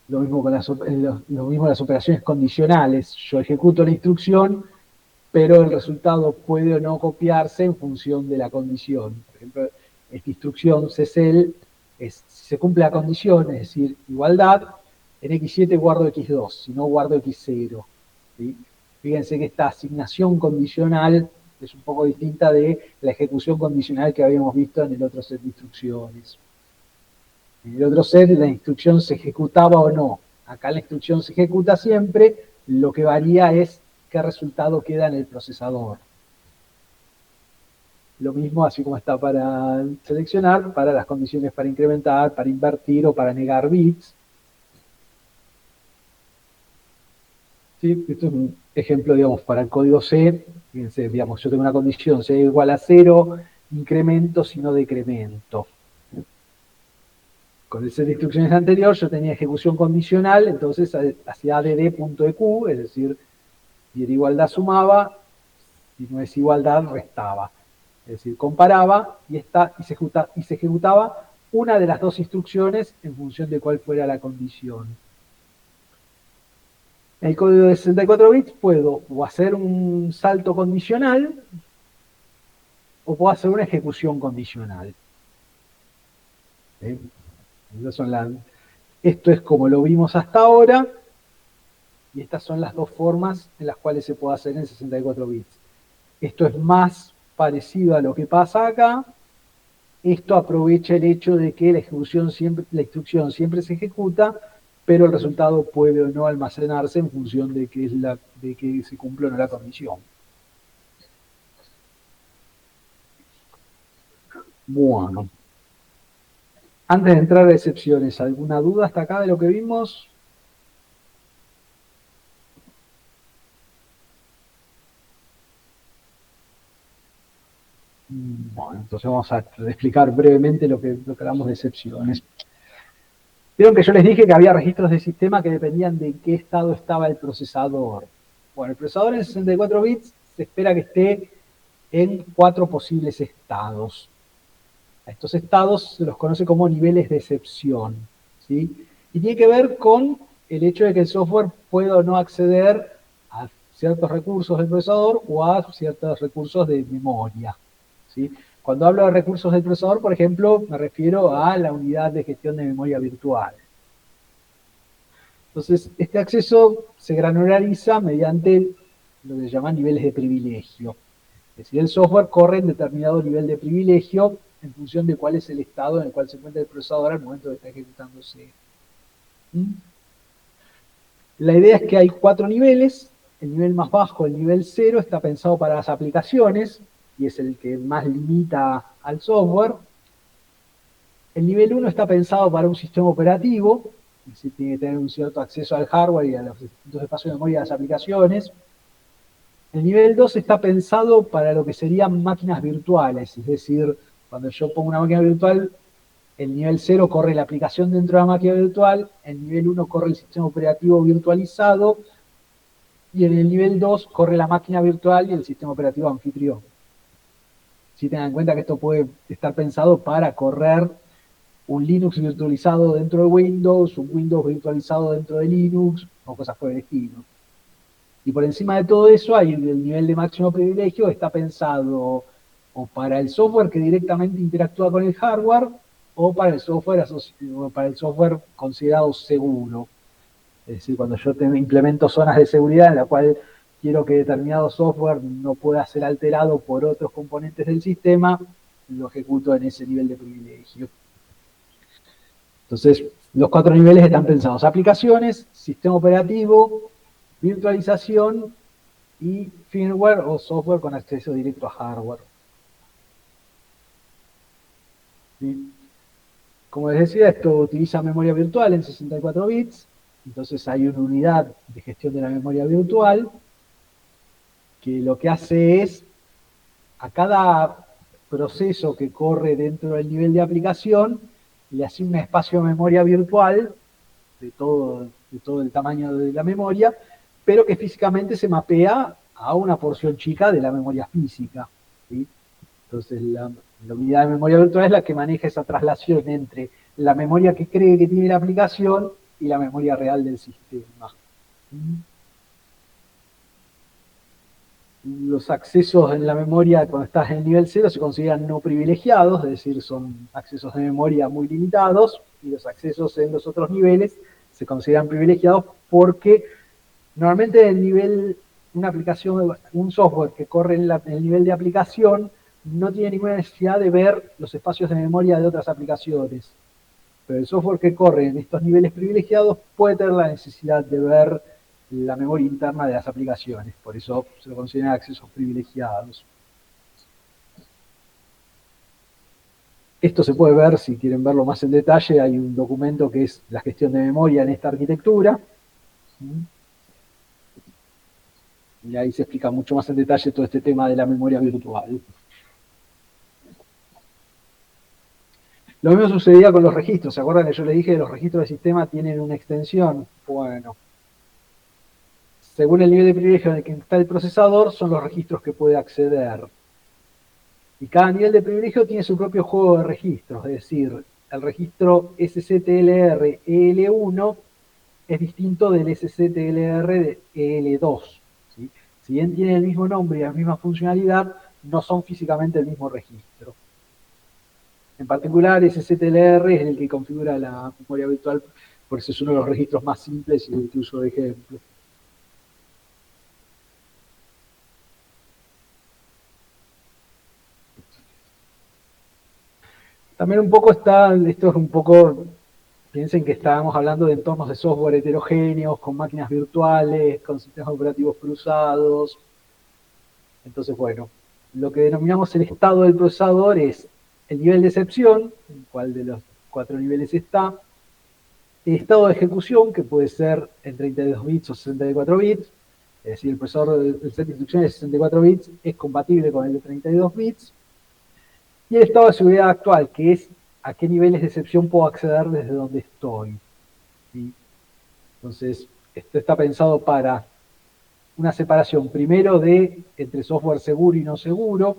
Lo mismo con las operaciones condicionales. Yo ejecuto la instrucción pero el resultado puede o no copiarse en función de la condición. Por ejemplo, esta instrucción CCL es, si se cumple la condición, es decir, igualdad, en X7 guardo X2, si no guardo X0. ¿Sí? Fíjense que esta asignación condicional es un poco distinta de la ejecución condicional que habíamos visto en el otro set de instrucciones. En el otro set la instrucción se ejecutaba o no. Acá la instrucción se ejecuta siempre, lo que varía es qué resultado queda en el procesador. Lo mismo, así como está para seleccionar, para las condiciones para incrementar, para invertir o para negar bits. ¿Sí? Esto es un ejemplo, digamos, para el código C. Fíjense, digamos, yo tengo una condición, C igual a 0, incremento si no decremento. Con el set de instrucciones anterior yo tenía ejecución condicional, entonces hacía add.eq, es decir, si era igualdad sumaba, si no es igualdad restaba. Es decir, comparaba y se ejecutaba una de las dos instrucciones en función de cuál fuera la condición. En el código de 64 bits puedo o hacer un salto condicional o puedo hacer una ejecución condicional. ¿Sí? Esto es como lo vimos hasta ahora, y estas son las dos formas en las cuales se puede hacer en 64 bits. Esto es más parecido a lo que pasa acá. Esto aprovecha el hecho de que la instrucción siempre se ejecuta, pero el resultado puede o no almacenarse en función de que se cumple o no la condición. Bueno. Antes de entrar a excepciones, ¿alguna duda hasta acá de lo que vimos? Bueno, entonces vamos a explicar brevemente lo que hablamos de excepciones. Vieron que yo les dije que había registros de sistema que dependían de en qué estado estaba el procesador. Bueno, el procesador en 64 bits se espera que esté en 4 posibles estados. A estos estados se los conoce como niveles de excepción, ¿sí? Y tiene que ver con el hecho de que el software pueda o no acceder a ciertos recursos del procesador o a ciertos recursos de memoria, ¿sí? Cuando hablo de recursos del procesador, por ejemplo, me refiero a la unidad de gestión de memoria virtual. Entonces, este acceso se granulariza mediante lo que se llaman niveles de privilegio. Es decir, el software corre en determinado nivel de privilegio en función de cuál es el estado en el cual se encuentra el procesador al momento de estar ejecutándose. La idea es que hay 4 niveles. El nivel más bajo, el nivel 0, está pensado para las aplicaciones y es el que más limita al software. El nivel 1 está pensado para un sistema operativo, es decir, tiene que tener un cierto acceso al hardware y a los distintos espacios de memoria de las aplicaciones. El nivel 2 está pensado para lo que serían máquinas virtuales, es decir, cuando yo pongo una máquina virtual, el nivel 0 corre la aplicación dentro de la máquina virtual, el nivel 1 corre el sistema operativo virtualizado, y en el nivel 2 corre la máquina virtual y el sistema operativo anfitrión. Si tengan en cuenta que esto puede estar pensado para correr un Linux virtualizado dentro de Windows, un Windows virtualizado dentro de Linux, o cosas por el estilo. Y por encima de todo eso hay el nivel de máximo privilegio, está pensado o para el software que directamente interactúa con el hardware, o para el software considerado seguro. Es decir, cuando yo implemento zonas de seguridad en la cual quiero que determinado software no pueda ser alterado por otros componentes del sistema, lo ejecuto en ese nivel de privilegio. Entonces, los 4 niveles están pensados: aplicaciones, sistema operativo, virtualización y firmware o software con acceso directo a hardware. ¿Sí? Como les decía, esto utiliza memoria virtual en 64 bits, entonces hay una unidad de gestión de la memoria virtual que lo que hace es, a cada proceso que corre dentro del nivel de aplicación, le asigna espacio de memoria virtual de todo el tamaño de la memoria, pero que físicamente se mapea a una porción chica de la memoria física, ¿sí? Entonces la unidad de memoria virtual es la que maneja esa traslación entre la memoria que cree que tiene la aplicación y la memoria real del sistema. Los accesos en la memoria cuando estás en el nivel 0 se consideran no privilegiados, es decir, son accesos de memoria muy limitados, y los accesos en los otros niveles se consideran privilegiados porque normalmente el nivel, una aplicación, un software que corre en el nivel de aplicación no tiene ninguna necesidad de ver los espacios de memoria de otras aplicaciones. Pero el software que corre en estos niveles privilegiados puede tener la necesidad de ver la memoria interna de las aplicaciones. Por eso se lo consideran accesos privilegiados. Esto se puede ver, si quieren verlo más en detalle, hay un documento que es la gestión de memoria en esta arquitectura. Y ahí se explica mucho más en detalle todo este tema de la memoria virtual. Lo mismo sucedía con los registros. ¿Se acuerdan que yo les dije que los registros del sistema tienen una extensión? Bueno, según el nivel de privilegio en el que está el procesador, son los registros que puede acceder. Y cada nivel de privilegio tiene su propio juego de registros. Es decir, el registro SCTLR EL1 es distinto del SCTLR EL2. ¿Sí? Si bien tienen el mismo nombre y la misma funcionalidad, no son físicamente el mismo registro. En particular, SCTLR es el que configura la memoria virtual, por eso es uno de los registros más simples y el que uso de ejemplo. También un poco esto es un poco, piensen que estábamos hablando de entornos de software heterogéneos, con máquinas virtuales, con sistemas operativos cruzados. Entonces, bueno, lo que denominamos el estado del procesador es el nivel de excepción, en cuál de los 4 niveles está, el estado de ejecución, que puede ser en 32 bits o 64 bits, es decir, el procesador del set de instrucciones de 64 bits es compatible con el de 32 bits, y el estado de seguridad actual, que es a qué niveles de excepción puedo acceder desde donde estoy. ¿Sí? Entonces, esto está pensado para una separación primero entre software seguro y no seguro.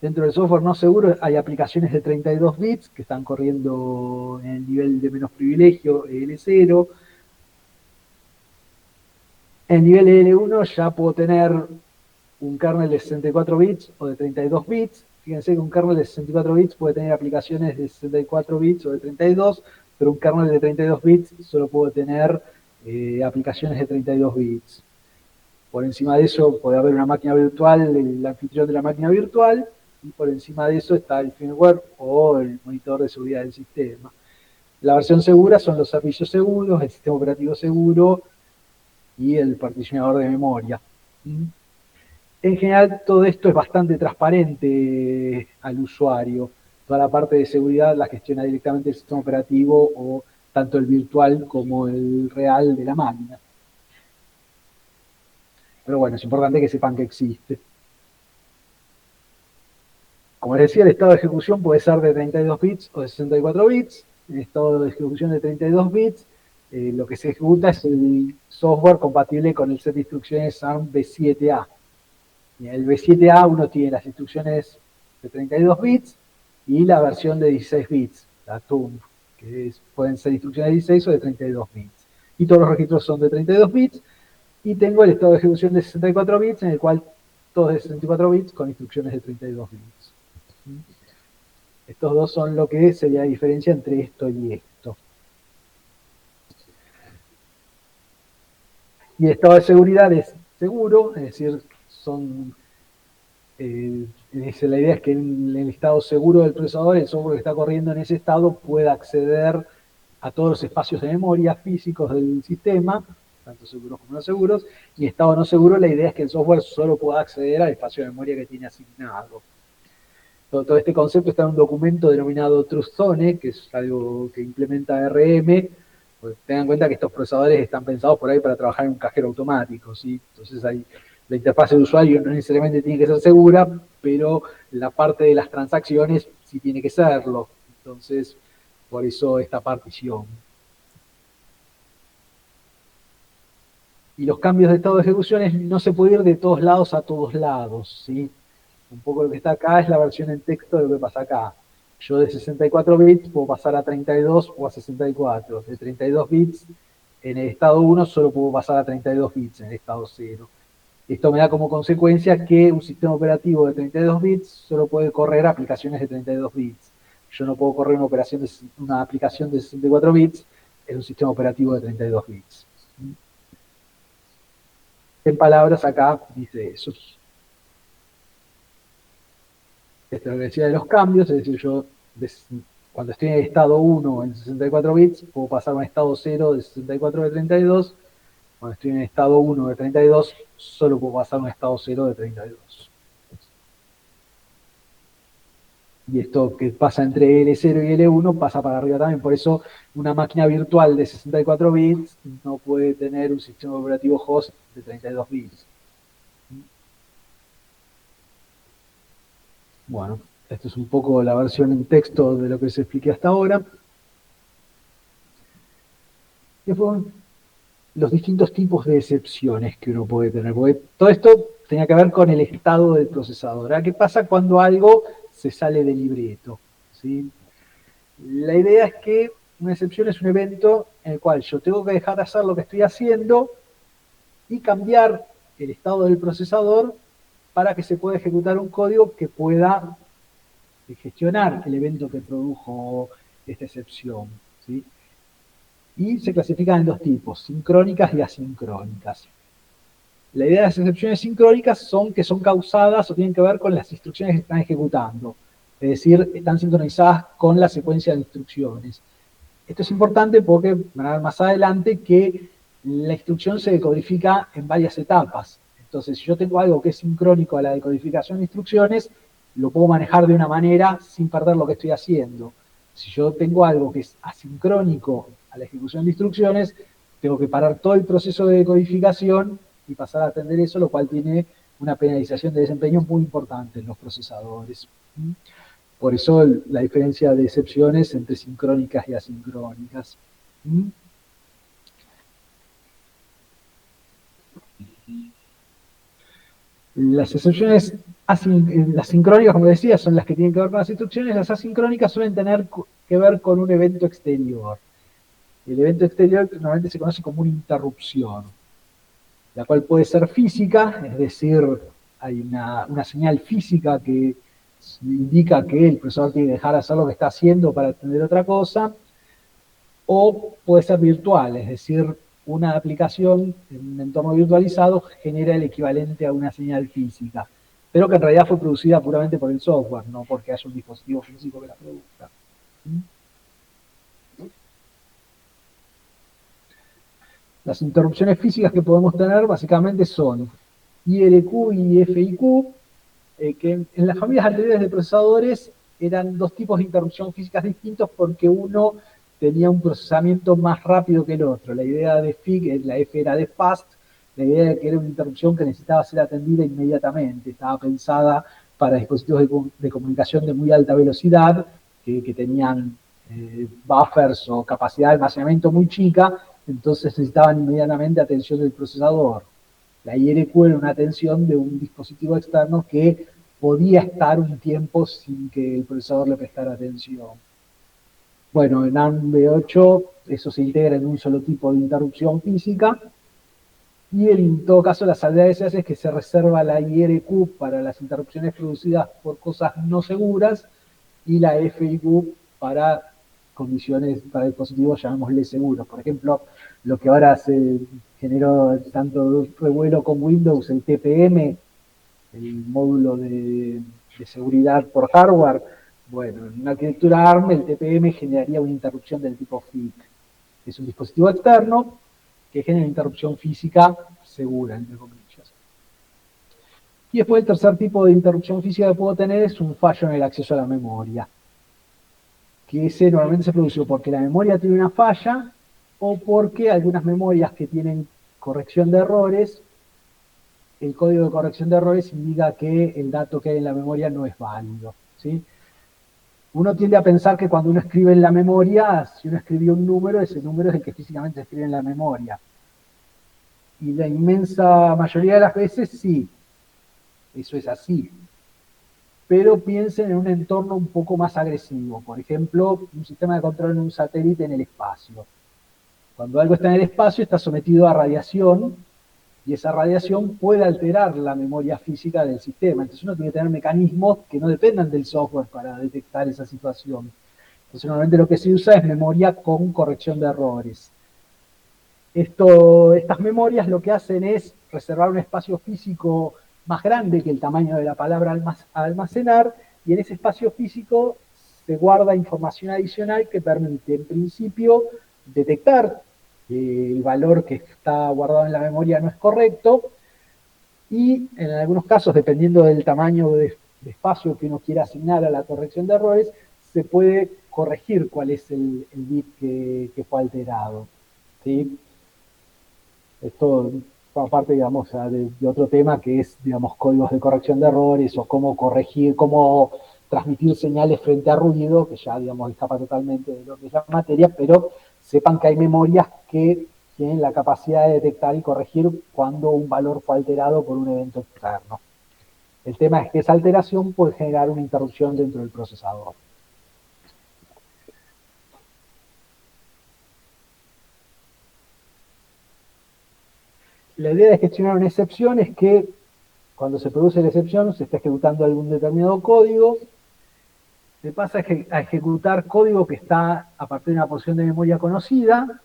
Dentro del software no seguro hay aplicaciones de 32 bits que están corriendo en el nivel de menos privilegio, L0. En el nivel L1 ya puedo tener un kernel de 64 bits o de 32 bits. Fíjense que un kernel de 64 bits puede tener aplicaciones de 64 bits o de 32, pero un kernel de 32 bits solo puede tener aplicaciones de 32 bits. Por encima de eso puede haber una máquina virtual, el anfitrión de la máquina virtual, y por encima de eso está el firmware o el monitor de seguridad del sistema. La versión segura son los servicios seguros, el sistema operativo seguro y el particionador de memoria. En general, todo esto es bastante transparente al usuario. Toda la parte de seguridad la gestiona directamente el sistema operativo o tanto el virtual como el real de la máquina. Pero bueno, es importante que sepan que existe. Como les decía, el estado de ejecución puede ser de 32 bits o de 64 bits. En el estado de ejecución de 32 bits, lo que se ejecuta es el software compatible con el set de instrucciones ARM V7A. Y en el V7A uno tiene las instrucciones de 32 bits y la versión de 16 bits, la TUMB, que pueden ser instrucciones de 16 o de 32 bits. Y todos los registros son de 32 bits. Y tengo el estado de ejecución de 64 bits, en el cual todo es de 64 bits con instrucciones de 32 bits. Estos dos son lo que sería la diferencia entre esto y esto. Y el estado de seguridad es seguro, es decir, la idea es que en el estado seguro del procesador, el software que está corriendo en ese estado pueda acceder a todos los espacios de memoria físicos del sistema, tanto seguros como no seguros, y estado no seguro, la idea es que el software solo pueda acceder al espacio de memoria que tiene asignado. Todo este concepto está en un documento denominado TrustZone, que es algo que implementa RM. Pues tengan en cuenta que estos procesadores están pensados por ahí para trabajar en un cajero automático, ¿sí? Entonces ahí la interfaz del usuario no necesariamente tiene que ser segura, pero la parte de las transacciones sí tiene que serlo. Entonces, por eso esta partición. Y los cambios de estado de ejecución no se puede ir de todos lados a todos lados, ¿sí? Un poco lo que está acá es la versión en texto de lo que pasa acá. Yo de 64 bits puedo pasar a 32 o a 64. De 32 bits en el estado 1 solo puedo pasar a 32 bits en el estado 0. Esto me da como consecuencia que un sistema operativo de 32 bits solo puede correr aplicaciones de 32 bits. Yo no puedo correr una aplicación de 64 bits en un sistema operativo de 32 bits. En palabras, acá dice eso. Esta es lo que decía de los cambios, es decir, yo cuando estoy en el estado 1 en 64 bits, puedo pasar a un estado 0 de 64 de 32. Cuando estoy en el estado 1 de 32, solo puedo pasar a un estado 0 de 32. Y esto que pasa entre L0 y L1 pasa para arriba también. Por eso una máquina virtual de 64 bits no puede tener un sistema operativo host de 32 bits. Bueno, esto es un poco la versión en texto de lo que les expliqué hasta ahora. Y fueron los distintos tipos de excepciones que uno puede tener. Porque todo esto tenía que ver con el estado del procesador. ¿Qué pasa cuando algo se sale del libreto? ¿Sí? La idea es que una excepción es un evento en el cual yo tengo que dejar de hacer lo que estoy haciendo y cambiar el estado del procesador para que se pueda ejecutar un código que pueda gestionar el evento que produjo esta excepción. ¿Sí? Y se clasifican en dos tipos, sincrónicas y asincrónicas. La idea de las excepciones sincrónicas son que son causadas o tienen que ver con las instrucciones que están ejecutando. Es decir, están sincronizadas con la secuencia de instrucciones. Esto es importante porque van a ver más adelante que la instrucción se decodifica en varias etapas. Entonces, si yo tengo algo que es sincrónico a la decodificación de instrucciones, lo puedo manejar de una manera sin perder lo que estoy haciendo. Si yo tengo algo que es asincrónico a la ejecución de instrucciones, tengo que parar todo el proceso de decodificación y pasar a atender eso, lo cual tiene una penalización de desempeño muy importante en los procesadores. Por eso la diferencia de excepciones entre sincrónicas y asincrónicas. Las excepciones las sincrónicas, como decía, son las que tienen que ver con las instrucciones. Las asincrónicas suelen tener que ver con un evento exterior. El evento exterior normalmente se conoce como una interrupción, la cual puede ser física, es decir, hay una señal física que indica que el procesador tiene que dejar de hacer lo que está haciendo para atender otra cosa, o puede ser virtual, es decir, una aplicación en un entorno virtualizado genera el equivalente a una señal física, pero que en realidad fue producida puramente por el software, no porque haya un dispositivo físico que la produzca. Las interrupciones físicas que podemos tener básicamente son IRQ y FIQ, que en las familias anteriores de procesadores eran dos tipos de interrupción físicas distintos porque uno tenía un procesamiento más rápido que el otro. La idea de FIQ, la F era de fast, la idea de que era una interrupción que necesitaba ser atendida inmediatamente. Estaba pensada para dispositivos de comunicación de muy alta velocidad, que tenían buffers o capacidad de almacenamiento muy chica, entonces necesitaban inmediatamente atención del procesador. La IRQ era una atención de un dispositivo externo que podía estar un tiempo sin que el procesador le prestara atención. Bueno, en ARM v8 eso se integra en un solo tipo de interrupción física y en todo caso la salvedad que se hace es que se reserva la IRQ para las interrupciones producidas por cosas no seguras y la FIQ para condiciones, para dispositivos, llamémosle seguros. Por ejemplo, lo que ahora se generó tanto revuelo con Windows, el TPM, el módulo de seguridad por hardware. Bueno, en una arquitectura ARM el TPM generaría una interrupción del tipo FIC. Es un dispositivo externo que genera interrupción física segura, entre comillas. Y después el tercer tipo de interrupción física que puedo tener es un fallo en el acceso a la memoria, que ese normalmente se produce porque la memoria tiene una falla o porque algunas memorias que tienen corrección de errores, el código de corrección de errores indica que el dato que hay en la memoria no es válido, ¿sí? Uno tiende a pensar que cuando uno escribe en la memoria, si uno escribió un número, ese número es el que físicamente se escribe en la memoria. Y la inmensa mayoría de las veces sí, eso es así. Pero piensen en un entorno un poco más agresivo. Por ejemplo, un sistema de control en un satélite en el espacio. Cuando algo está en el espacio está sometido a radiación y esa radiación puede alterar la memoria física del sistema. Entonces uno tiene que tener mecanismos que no dependan del software para detectar esa situación. Entonces normalmente lo que se usa es memoria con corrección de errores. Estas memorias lo que hacen es reservar un espacio físico más grande que el tamaño de la palabra a almacenar, y en ese espacio físico se guarda información adicional que permite, en principio, detectar que el valor que está guardado en la memoria no es correcto, y en algunos casos, dependiendo del tamaño de espacio que uno quiera asignar a la corrección de errores, se puede corregir cuál es el bit que fue alterado. ¿Sí? Esto forma parte, digamos, de otro tema que es, digamos, códigos de corrección de errores o cómo corregir, cómo transmitir señales frente a ruido, que ya, digamos, escapa totalmente de lo que es la materia, pero sepan que hay memorias que tienen la capacidad de detectar y corregir cuando un valor fue alterado por un evento externo. El tema es que esa alteración puede generar una interrupción dentro del procesador. La idea de gestionar una excepción es que cuando se produce la excepción se está ejecutando algún determinado código, se pasa a ejecutar código que está a partir de una porción de memoria conocida.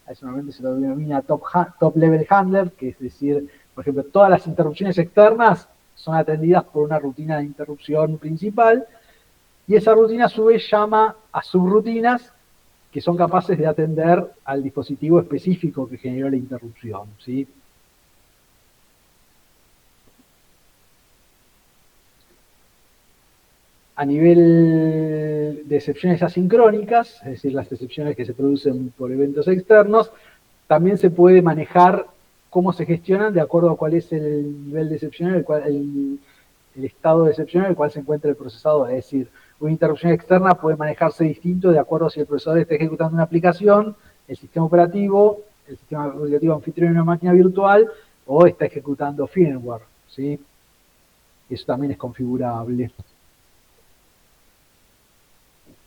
A eso normalmente se lo denomina top level handler, que es decir, por ejemplo, todas las interrupciones externas son atendidas por una rutina de interrupción principal, y esa rutina a su vez llama a subrutinas que son capaces de atender al dispositivo específico que generó la interrupción, ¿sí? A nivel de excepciones asincrónicas, es decir, las excepciones que se producen por eventos externos, también se puede manejar cómo se gestionan de acuerdo a cuál es el nivel de excepción, el estado de excepción en el cual se encuentra el procesador. Es decir, una interrupción externa puede manejarse distinto de acuerdo a si el procesador está ejecutando una aplicación, el sistema operativo anfitrión en una máquina virtual, o está ejecutando firmware, ¿sí? Eso también es configurable.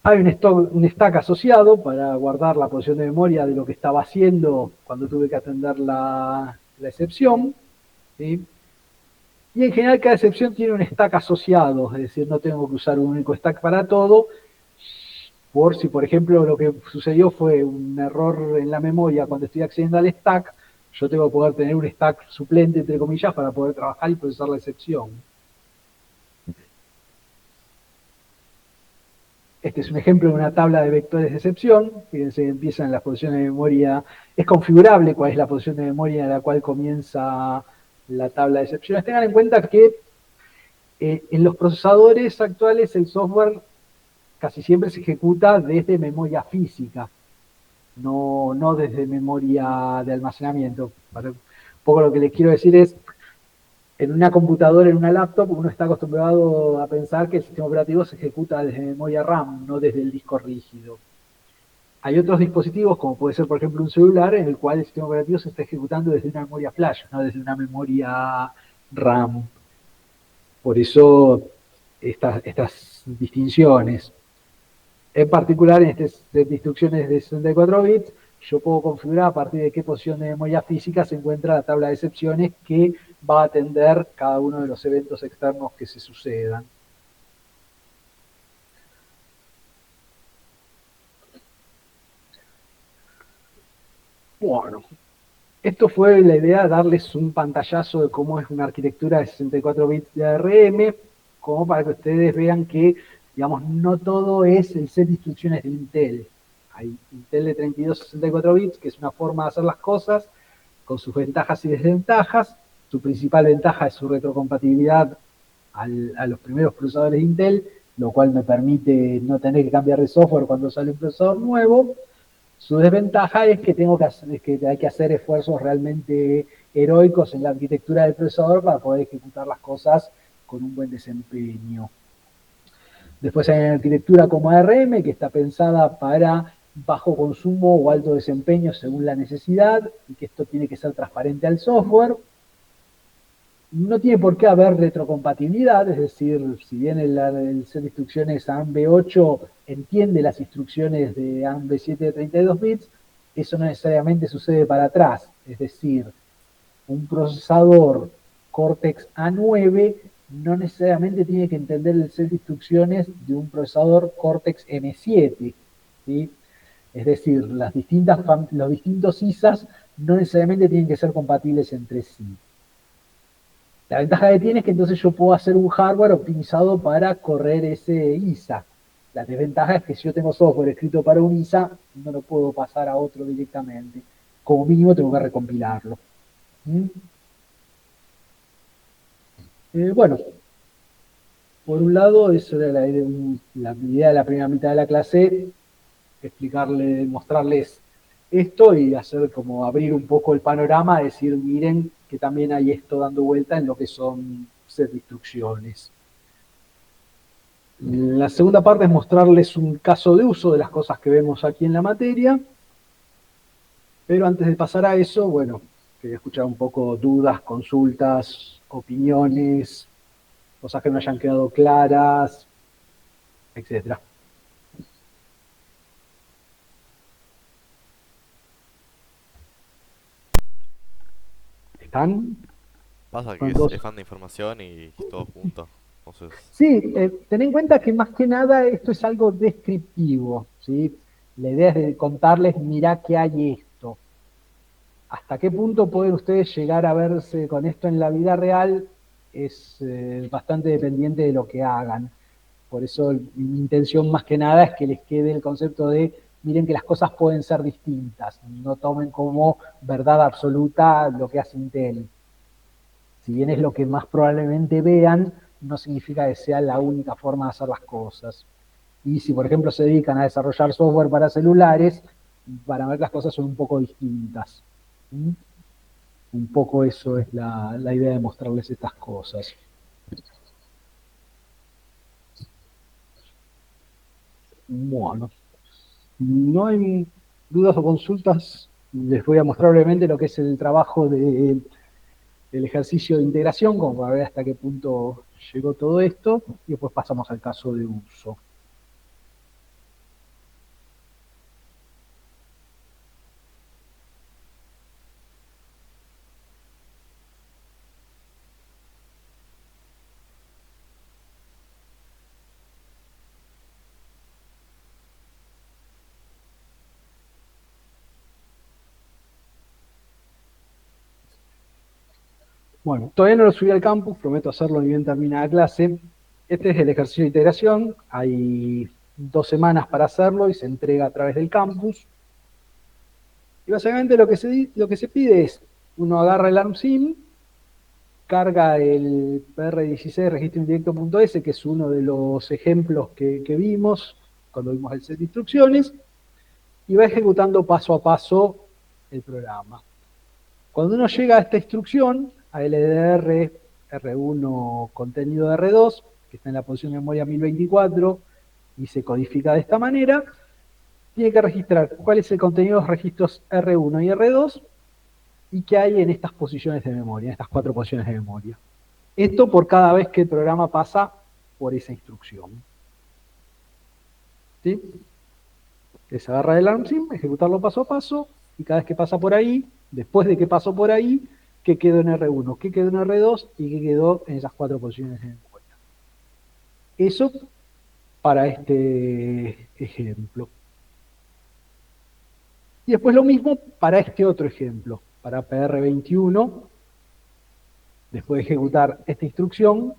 Hay un stack asociado para guardar la posición de memoria de lo que estaba haciendo cuando tuve que atender la excepción, ¿sí? Y en general cada excepción tiene un stack asociado, es decir, no tengo que usar un único stack para todo, por si, por ejemplo, lo que sucedió fue un error en la memoria cuando estoy accediendo al stack, yo tengo que poder tener un stack suplente, entre comillas, para poder trabajar y procesar la excepción. Este es un ejemplo de una tabla de vectores de excepción. Fíjense, empiezan las posiciones de memoria. Es configurable cuál es la posición de memoria en la cual comienza la tabla de excepciones. Tengan en cuenta que en los procesadores actuales el software casi siempre se ejecuta desde memoria física, no desde memoria de almacenamiento. Un poco lo que les quiero decir es, en una computadora, en una laptop, uno está acostumbrado a pensar que el sistema operativo se ejecuta desde memoria RAM, no desde el disco rígido. Hay otros dispositivos, como puede ser, por ejemplo, un celular, en el cual el sistema operativo se está ejecutando desde una memoria flash, no desde una memoria RAM. Por eso estas distinciones. En particular, en estas de instrucciones de 64 bits, yo puedo configurar a partir de qué posición de memoria física se encuentra la tabla de excepciones que va a atender cada uno de los eventos externos que se sucedan. Bueno, esto fue la idea, darles un pantallazo de cómo es una arquitectura de 64 bits de ARM, como para que ustedes vean que, digamos, no todo es el set de instrucciones de Intel. Hay Intel de 32 a 64 bits, que es una forma de hacer las cosas, con sus ventajas y desventajas. Su principal ventaja es su retrocompatibilidad a los primeros procesadores de Intel, lo cual me permite no tener que cambiar de software cuando sale un procesador nuevo. Su desventaja es que hay que hacer esfuerzos realmente heroicos en la arquitectura del procesador para poder ejecutar las cosas con un buen desempeño. Después hay una arquitectura como ARM, que está pensada para bajo consumo o alto desempeño según la necesidad, y que esto tiene que ser transparente al software. No tiene por qué haber retrocompatibilidad, es decir, si bien el set de instrucciones ARMv8 entiende las instrucciones de ARMv7 de 32 bits, eso no necesariamente sucede para atrás. Es decir, Un procesador Cortex A9 no necesariamente tiene que entender el set de instrucciones de un procesador Cortex M7, ¿sí? Es decir, los distintos ISAs no necesariamente tienen que ser compatibles entre sí. La ventaja que tiene es que entonces yo puedo hacer un hardware optimizado para correr ese ISA. La desventaja es que si yo tengo software escrito para un ISA, no lo puedo pasar a otro directamente. Como mínimo tengo que recompilarlo. ¿Mm? Bueno, por un lado, eso era la idea de la primera mitad de la clase, mostrarles esto y hacer como abrir un poco el panorama, decir, miren que también hay esto dando vuelta en lo que son set de instrucciones. La segunda parte es mostrarles un caso de uso de las cosas que vemos aquí en la materia, pero antes de pasar a eso, bueno, quería escuchar un poco dudas, consultas, opiniones, cosas que no hayan quedado claras, etcétera. ¿Están? Pasa que Son dos. es fan de información y todo junto. Entonces, Sí, ten en cuenta que más que nada esto es algo descriptivo, ¿sí? La idea es de contarles, mirá que hay esto. ¿Hasta qué punto pueden ustedes llegar a verse con esto en la vida real? Es bastante dependiente de lo que hagan. Por eso mi intención más que nada es que les quede el concepto de, miren que las cosas pueden ser distintas, no tomen como verdad absoluta lo que hace Intel. Si bien es lo que más probablemente vean, no significa que sea la única forma de hacer las cosas. Y si, por ejemplo, se dedican a desarrollar software para celulares, para ver las cosas son un poco distintas. ¿Mm? Un poco eso es la idea de mostrarles estas cosas. Bueno, no hay dudas o consultas. Les voy a mostrar brevemente lo que es el trabajo del ejercicio de integración, como para ver hasta qué punto llegó todo esto, y después pasamos al caso de uso. Bueno, todavía no lo subí al campus, prometo hacerlo ni bien termina la clase. Este es el ejercicio de integración, hay 2 semanas para hacerlo y se entrega a través del campus. Y básicamente lo que se pide es, uno agarra el ARM-SIM, carga el PR16 registro indirecto.s, que es uno de los ejemplos que vimos cuando vimos el set de instrucciones, y va ejecutando paso a paso el programa. Cuando uno llega a esta instrucción, a LDR R1 contenido de R2, que está en la posición de memoria 1024 y se codifica de esta manera, tiene que registrar cuál es el contenido de los registros R1 y R2 y qué hay en estas posiciones de memoria, en estas 4 posiciones de memoria. Esto por cada vez que el programa pasa por esa instrucción. ¿Sí? Que se agarra el ARM-SIM, ejecutarlo paso a paso, y cada vez que pasa por ahí, después de que pasó por ahí, qué quedó en R1, qué quedó en R2 y qué quedó en esas 4 posiciones de memoria. Eso para este ejemplo. Y después lo mismo para este otro ejemplo, para PR21, después de ejecutar esta instrucción,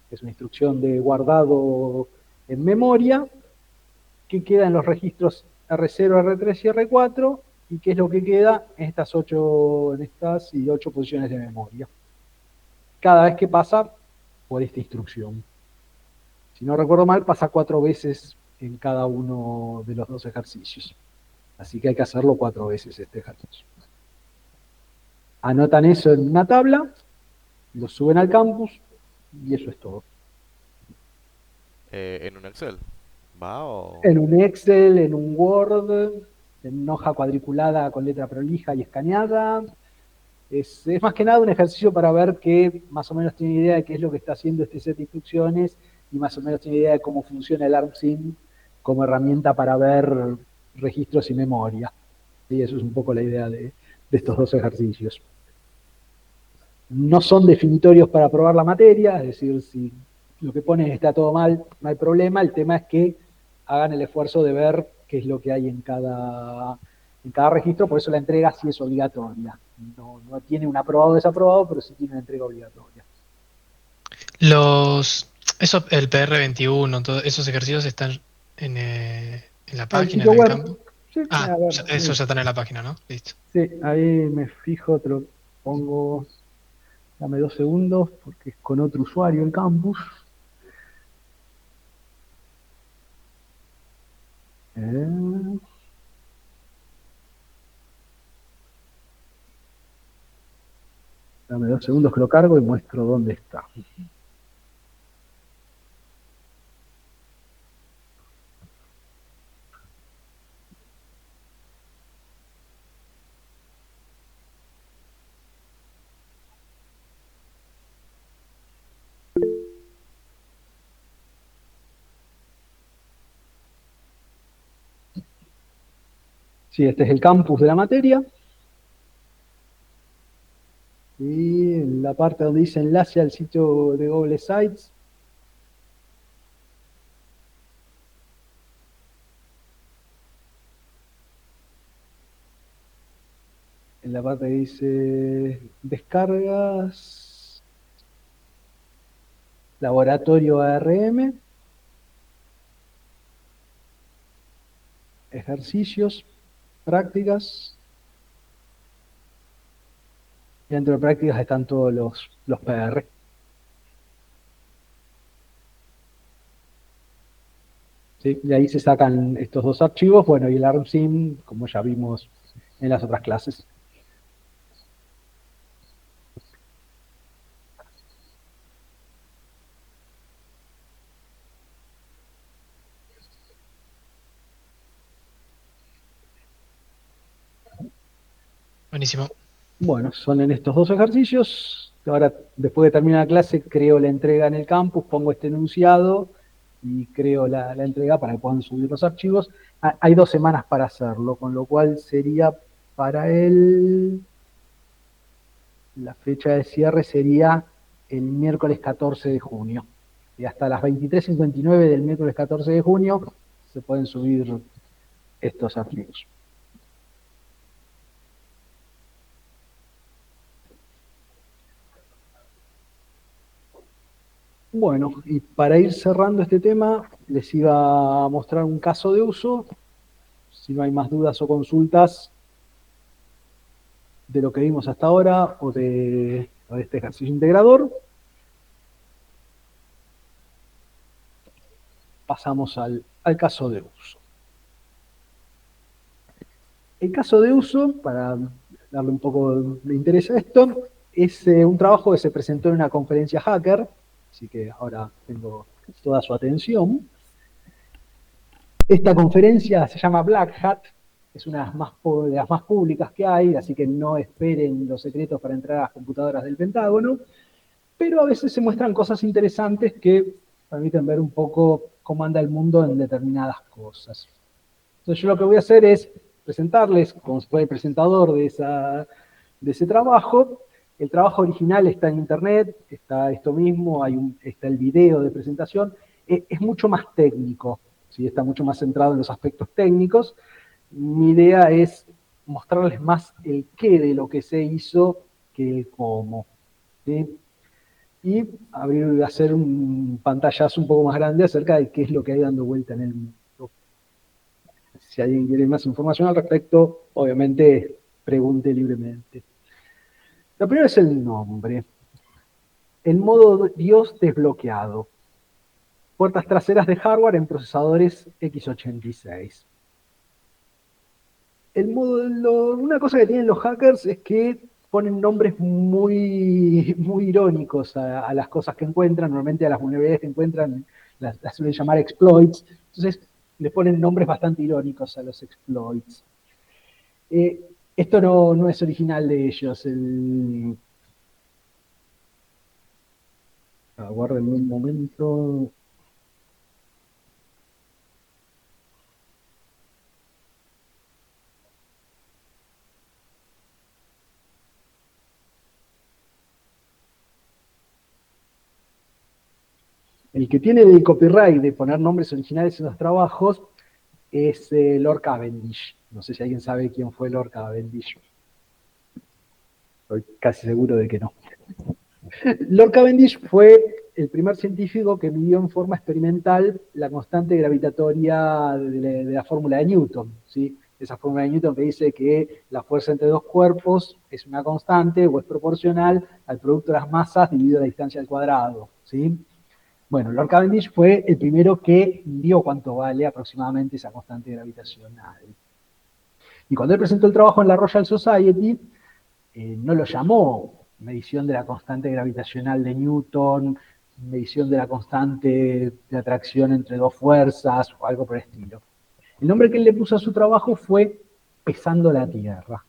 que es una instrucción de guardado en memoria, que queda en los registros R0, R3 y R4, y qué es lo que queda en estas 8 posiciones de memoria. Cada vez que pasa por esta instrucción. Si no recuerdo mal, pasa 4 veces en cada uno de los 2 ejercicios. Así que hay que hacerlo 4 veces este ejercicio. Anotan eso en una tabla, lo suben al campus y eso es todo. en un Excel, ¿va o...? En un Excel, en un Word, en una hoja cuadriculada con letra prolija y escaneada. Es más que nada un ejercicio para ver que más o menos tiene idea de qué es lo que está haciendo este set de instrucciones y más o menos tiene idea de cómo funciona el ARM-SIM como herramienta para ver registros y memoria. Y eso es un poco la idea de estos 2 ejercicios. no son definitorios para aprobar la materia, es decir, si lo que pones está todo mal, no hay problema, el tema es que hagan el esfuerzo de ver qué es lo que hay en cada registro, por eso la entrega sí es obligatoria. No tiene un aprobado o desaprobado, pero sí tiene una entrega obligatoria. El PR21, todos esos ejercicios están en la El página, sitio en el web, campo. sí, Ah, a ver, eso ya está en la página, ¿no? Listo. sí, ahí me fijo, te lo pongo, dame 2 segundos, porque es con otro usuario el campus. Eh, Dame 2 segundos que lo cargo y muestro dónde está. Sí, este es el campus de la materia. Y en la parte donde dice enlace al sitio de Google Sites, en la parte que dice descargas, laboratorio ARM, ejercicios, prácticas. Y dentro de prácticas están todos los PR. ¿Sí? De ahí se sacan estos dos archivos, bueno, y el ARMSIM, como ya vimos en las otras clases. Buenísimo. Bueno, son en estos dos ejercicios. Ahora, después de terminar la clase, creo la entrega en el campus, pongo este enunciado y creo la entrega para que puedan subir los archivos. Hay 2 semanas para hacerlo, con lo cual sería para la fecha de cierre sería el miércoles 14 de junio. Y hasta las 23:59 del miércoles 14 de junio se pueden subir estos archivos. Bueno, y para ir cerrando este tema, les iba a mostrar un caso de uso. Si no hay más dudas o consultas de lo que vimos hasta ahora o de este ejercicio integrador, pasamos al caso de uso. El caso de uso, para darle un poco de interés a esto, es un trabajo que se presentó en una conferencia hacker, así que ahora tengo toda su atención. Esta conferencia se llama Black Hat, es una de las más públicas que hay, así que no esperen los secretos para entrar a las computadoras del Pentágono, pero a veces se muestran cosas interesantes que permiten ver un poco cómo anda el mundo en determinadas cosas. Entonces yo lo que voy a hacer es presentarles, como si fuera el presentador de ese trabajo. El trabajo original está en internet, está esto mismo, está el video de presentación. Es mucho más técnico, ¿sí? Está mucho más centrado en los aspectos técnicos. Mi idea es mostrarles más el qué de lo que se hizo que el cómo. ¿Sí? Y hacer un pantallazo un poco más grande acerca de qué es lo que hay dando vuelta en el mundo. Si alguien quiere más información al respecto, obviamente pregunte libremente. Lo primero es el nombre. El modo Dios desbloqueado. Puertas traseras de hardware en procesadores x86. Una cosa que tienen los hackers es que ponen nombres muy irónicos a las cosas que encuentran. Normalmente a las vulnerabilidades que encuentran las suelen llamar exploits. Entonces les ponen nombres bastante irónicos a los exploits. Esto no es original de ellos. Aguarden un momento. El que tiene el copyright de poner nombres originales en los trabajos es Lord Cavendish. No sé si alguien sabe quién fue Lord Cavendish. Estoy casi seguro de que no. Lord Cavendish fue el primer científico que midió en forma experimental la constante gravitatoria de la fórmula de Newton, ¿sí? Esa fórmula de Newton que dice que la fuerza entre dos cuerpos es una constante o es proporcional al producto de las masas dividido la distancia al cuadrado, ¿sí? Bueno, Lord Cavendish fue el primero que midió cuánto vale aproximadamente esa constante gravitacional. Y cuando él presentó el trabajo en la Royal Society, no lo llamó medición de la constante gravitacional de Newton, medición de la constante de atracción entre dos fuerzas o algo por el estilo. El nombre que él le puso a su trabajo fue Pesando la Tierra.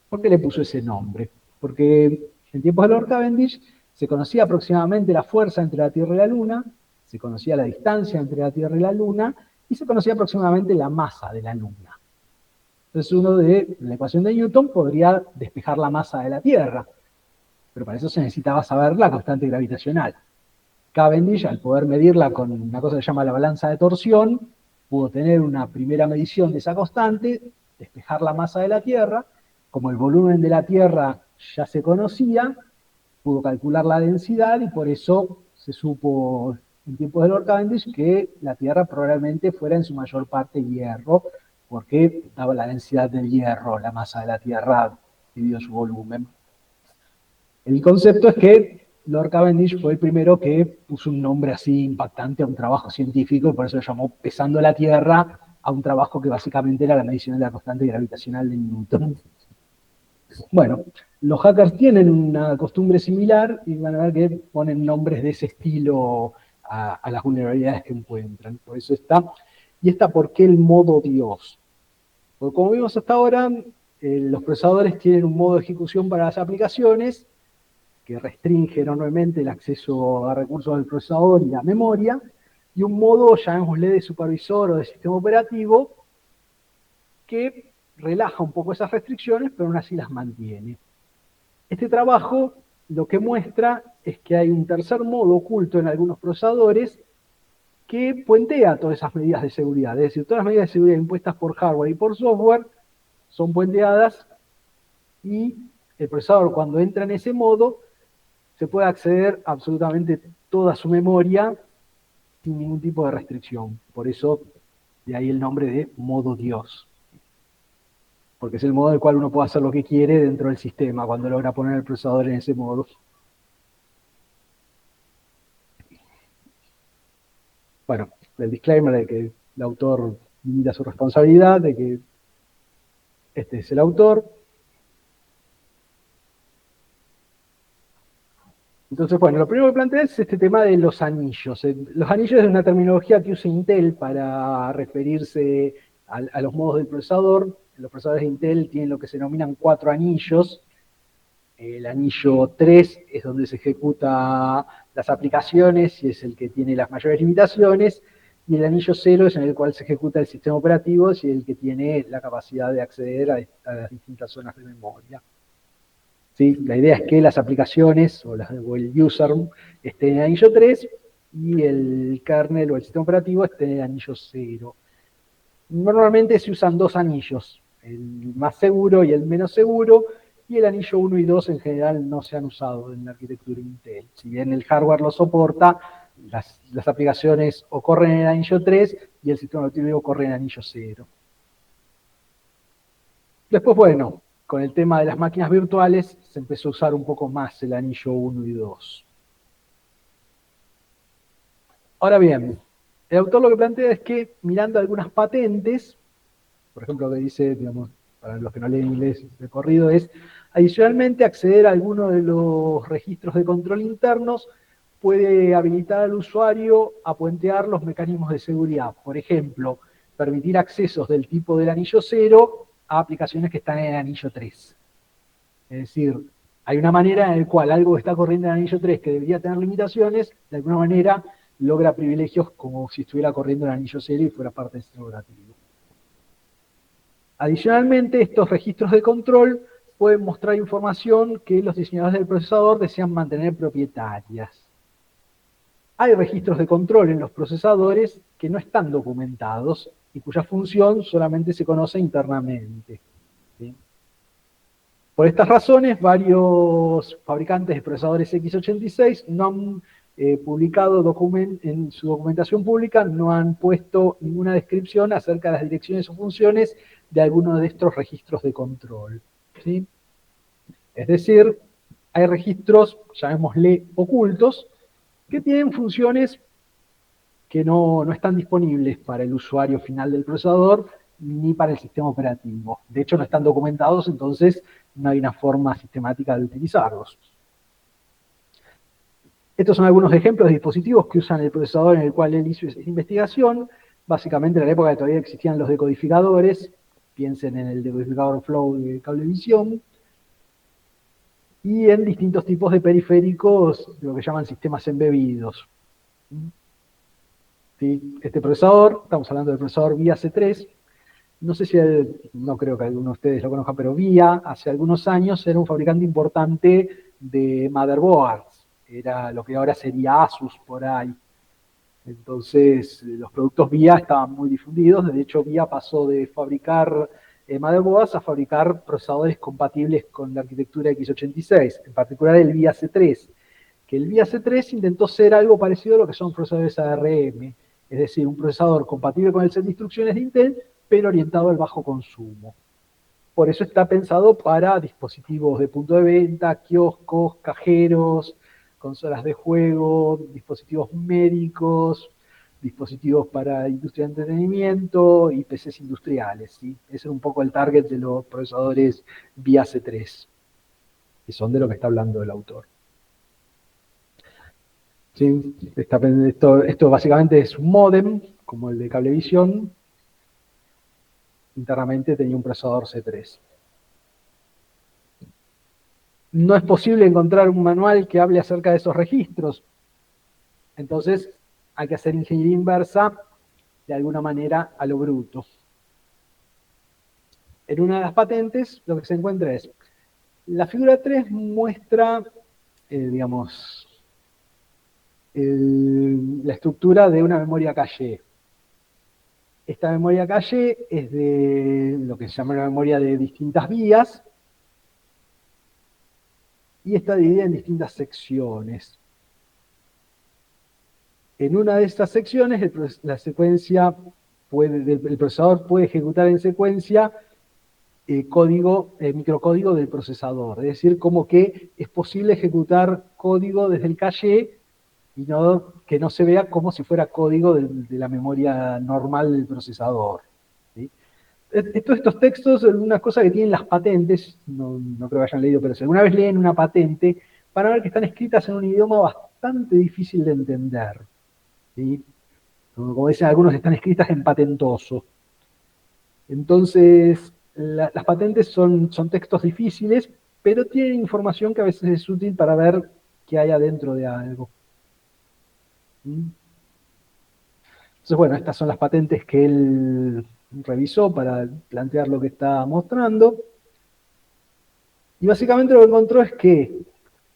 ¿Por qué le puso ese nombre? Porque en tiempos de Lord Cavendish se conocía aproximadamente la fuerza entre la Tierra y la Luna, se conocía la distancia entre la Tierra y la Luna, y se conocía aproximadamente la masa de la Luna. Entonces uno de la ecuación de Newton podría despejar la masa de la Tierra, pero para eso se necesitaba saber la constante gravitacional. Cavendish, al poder medirla con una cosa que se llama la balanza de torsión, pudo tener una primera medición de esa constante, despejar la masa de la Tierra, como el volumen de la Tierra ya se conocía, pudo calcular la densidad y por eso se supo en tiempos de Lord Cavendish que la Tierra probablemente fuera en su mayor parte hierro, porque daba la densidad del hierro, la masa de la Tierra dividido su volumen. El concepto es que Lord Cavendish fue el primero que puso un nombre así impactante a un trabajo científico, y por eso lo llamó Pesando la Tierra, a un trabajo que básicamente era la medición de la constante gravitacional de Newton. Bueno, los hackers tienen una costumbre similar y van a ver que ponen nombres de ese estilo a las vulnerabilidades que encuentran. Por eso está. ¿Y está por qué el modo Dios? Porque como vimos hasta ahora, los procesadores tienen un modo de ejecución para las aplicaciones que restringe enormemente el acceso a recursos del procesador y la memoria, y un modo, llamémosle, de supervisor o de sistema operativo, que relaja un poco esas restricciones, pero aún así las mantiene. Este trabajo lo que muestra es que hay un tercer modo oculto en algunos procesadores que puentea todas esas medidas de seguridad. Es decir, todas las medidas de seguridad impuestas por hardware y por software son puenteadas y el procesador, cuando entra en ese modo, se puede acceder a absolutamente toda su memoria sin ningún tipo de restricción. Por eso, de ahí el nombre de modo Dios. Porque es el modo en el cual uno puede hacer lo que quiere dentro del sistema cuando logra poner el procesador en ese modo. Bueno, el disclaimer de que el autor limita su responsabilidad, de que este es el autor. Entonces, bueno, lo primero que plantea es este tema de los anillos. Los anillos es una terminología que usa Intel para referirse a los modos del procesador. Los procesadores de Intel tienen lo que se denominan 4 anillos. El anillo 3 es donde se ejecuta las aplicaciones y es el que tiene las mayores limitaciones. Y el anillo 0 es en el cual se ejecuta el sistema operativo y es el que tiene la capacidad de acceder a las distintas zonas de memoria. ¿Sí? La idea es que las aplicaciones o el user estén en el anillo 3 y el kernel o el sistema operativo esté en el anillo 0. Normalmente se usan 2 anillos, el más seguro y el menos seguro, y el anillo 1 y 2 en general no se han usado en la arquitectura Intel. Si bien el hardware lo soporta, las aplicaciones o corren en el anillo 3 y el sistema operativo corre en el anillo 0. Después, bueno, con el tema de las máquinas virtuales se empezó a usar un poco más el anillo 1 y 2. Ahora bien, el autor lo que plantea es que mirando algunas patentes, por ejemplo, lo que dice, digamos, para los que no leen inglés de corrido, es adicionalmente acceder a alguno de los registros de control internos puede habilitar al usuario a puentear los mecanismos de seguridad. Por ejemplo, permitir accesos del tipo del anillo 0 a aplicaciones que están en el anillo 3. Es decir, hay una manera en la cual algo que está corriendo en el anillo 3 que debería tener limitaciones, de alguna manera logra privilegios como si estuviera corriendo en el anillo 0 y fuera parte del sistema operativo. Adicionalmente, estos registros de control pueden mostrar información que los diseñadores del procesador desean mantener propietarias. Hay registros de control en los procesadores que no están documentados y cuya función solamente se conoce internamente. ¿Sí? Por estas razones, varios fabricantes de procesadores x86 no han publicado en su documentación pública, no han puesto ninguna descripción acerca de las direcciones o funciones de alguno de estos registros de control. ¿Sí? Es decir, hay registros, llamémosle ocultos, que tienen funciones que no están disponibles para el usuario final del procesador ni para el sistema operativo. De hecho, no están documentados, entonces no hay una forma sistemática de utilizarlos. Estos son algunos ejemplos de dispositivos que usan el procesador en el cual él hizo esa investigación. Básicamente en la época que todavía existían los decodificadores, piensen en el decodificador Flow de Cablevisión, y en distintos tipos de periféricos, lo que llaman sistemas embebidos. ¿Sí? Este procesador, estamos hablando del procesador VIA C3, no sé si, no creo que alguno de ustedes lo conozcan, pero VIA hace algunos años era un fabricante importante de motherboards, era lo que ahora sería Asus por ahí. Entonces, los productos VIA estaban muy difundidos, de hecho VIA pasó de fabricar motherboards a fabricar procesadores compatibles con la arquitectura x86, en particular el VIA C3, que el VIA C3 intentó ser algo parecido a lo que son procesadores ARM, es decir, un procesador compatible con el set de instrucciones de Intel, pero orientado al bajo consumo. Por eso está pensado para dispositivos de punto de venta, kioscos, cajeros, consolas de juego, dispositivos médicos, dispositivos para industria de entretenimiento y PCs industriales. ¿Sí? Ese es un poco el target de los procesadores VIA C3, que son de lo que está hablando el autor. ¿Sí? Esto básicamente es un módem, como el de Cablevisión. Internamente tenía un procesador C3. No es posible encontrar un manual que hable acerca de esos registros. Entonces, hay que hacer ingeniería inversa de alguna manera a lo bruto. En una de las patentes, lo que se encuentra es, la figura 3 muestra, digamos, la estructura de una memoria caché. Esta memoria caché es de lo que se llama una memoria de distintas vías y está dividida en distintas secciones. En una de estas secciones, el procesador puede ejecutar en secuencia microcódigo del procesador. Es decir, como que es posible ejecutar código desde el caché y que no se vea como si fuera código de la memoria normal del procesador. ¿Sí? Estos textos son una cosa que tienen las patentes, no creo que hayan leído, pero si alguna vez leen una patente, van a ver que están escritas en un idioma bastante difícil de entender. ¿Sí? Como dicen algunos, están escritas en patentoso. Entonces, las patentes son textos difíciles, pero tienen información que a veces es útil para ver qué hay adentro de algo. Entonces, bueno, estas son las patentes que él revisó para plantear lo que está mostrando. Y básicamente lo que encontró es que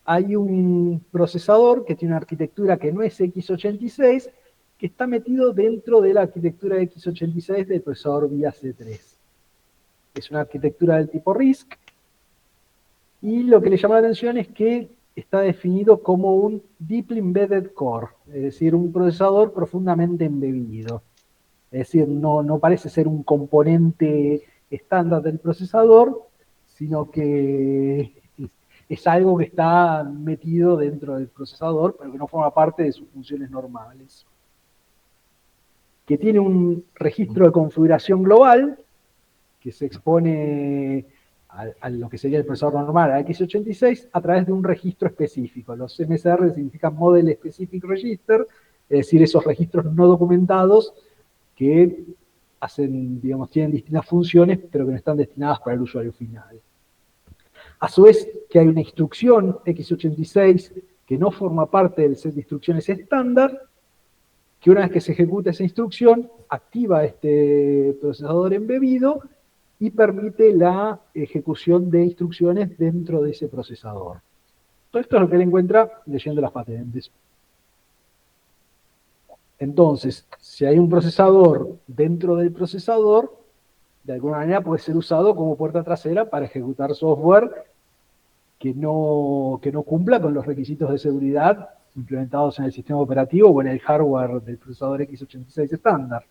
hay un procesador que tiene una arquitectura que no es x86, que está metido dentro de la arquitectura x86 del procesador VIA C3. Es una arquitectura del tipo RISC, y lo que le llama la atención es que está definido como un Deeply Embedded Core, es decir, un procesador profundamente embebido. Es decir, no parece ser un componente estándar del procesador, sino que es algo que está metido dentro del procesador, pero que no forma parte de sus funciones normales. Que tiene un registro de configuración global, que se expone a lo que sería el procesador normal, a x86, a través de un registro específico. Los MSR significan Model Specific Register, es decir, esos registros no documentados que tienen distintas funciones, pero que no están destinadas para el usuario final. A su vez, que hay una instrucción x86 que no forma parte del set de instrucciones estándar, que una vez que se ejecuta esa instrucción, activa este procesador embebido y permite la ejecución de instrucciones dentro de ese procesador. Todo esto es lo que él encuentra leyendo las patentes. Entonces, si hay un procesador dentro del procesador, de alguna manera puede ser usado como puerta trasera para ejecutar software que no cumpla con los requisitos de seguridad implementados en el sistema operativo o en el hardware del procesador x86 estándar.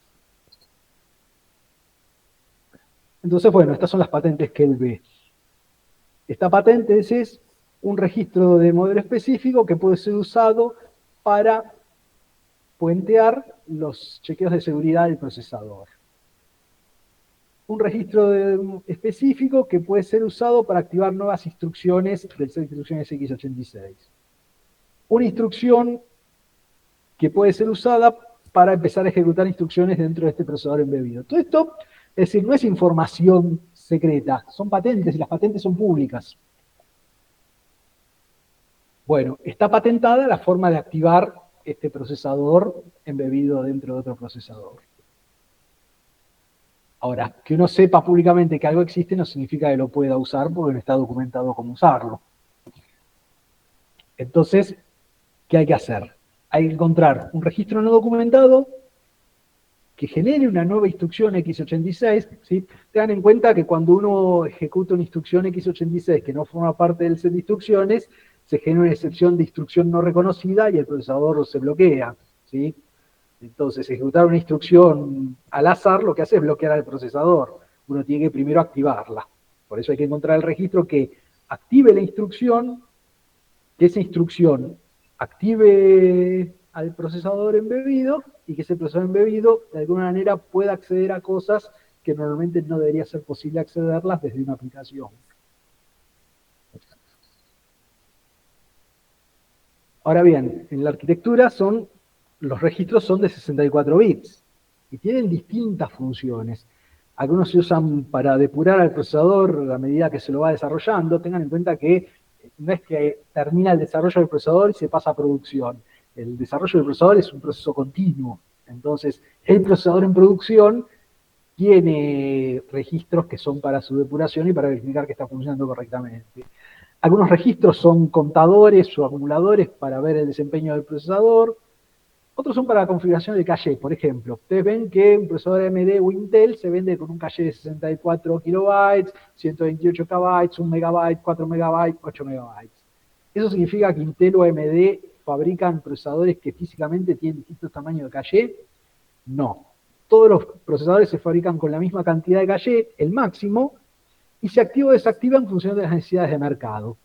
Entonces, bueno, estas son las patentes que él ve. Esta patente es un registro de modelo específico que puede ser usado para puentear los chequeos de seguridad del procesador. Un registro específico que puede ser usado para activar nuevas instrucciones del set de instrucciones x86. Una instrucción que puede ser usada para empezar a ejecutar instrucciones dentro de este procesador embebido. Todo esto, es decir, no es información secreta, son patentes y las patentes son públicas. Bueno, está patentada la forma de activar este procesador embebido dentro de otro procesador. Ahora, que uno sepa públicamente que algo existe no significa que lo pueda usar porque no está documentado cómo usarlo. Entonces, ¿qué hay que hacer? Hay que encontrar un registro no documentado que genere una nueva instrucción x86, ¿sí? Tengan en cuenta que cuando uno ejecuta una instrucción x86 que no forma parte del set de instrucciones, se genera una excepción de instrucción no reconocida y el procesador se bloquea, ¿sí? Entonces, ejecutar una instrucción al azar lo que hace es bloquear al procesador. Uno tiene que primero activarla. Por eso hay que encontrar el registro que active la instrucción, que esa instrucción active al procesador embebido y que ese procesador embebido de alguna manera pueda acceder a cosas que normalmente no debería ser posible accederlas desde una aplicación. Ahora bien, en la arquitectura los registros son de 64 bits y tienen distintas funciones. Algunos se usan para depurar al procesador a medida que se lo va desarrollando. Tengan en cuenta que no es que termina el desarrollo del procesador y se pasa a producción. El desarrollo del procesador es un proceso continuo. Entonces, el procesador en producción tiene registros que son para su depuración y para verificar que está funcionando correctamente. Algunos registros son contadores o acumuladores para ver el desempeño del procesador. Otros son para la configuración del caché. Por ejemplo, ustedes ven que un procesador AMD o Intel se vende con un caché de 64 kilobytes, 128 KB, 1 MB, 4 MB, 8 MB. ¿Eso significa que Intel o AMD fabrican procesadores que físicamente tienen distintos tamaños de caché? No. Todos los procesadores se fabrican con la misma cantidad de caché, el máximo, y se activa o desactiva en función de las necesidades de mercado.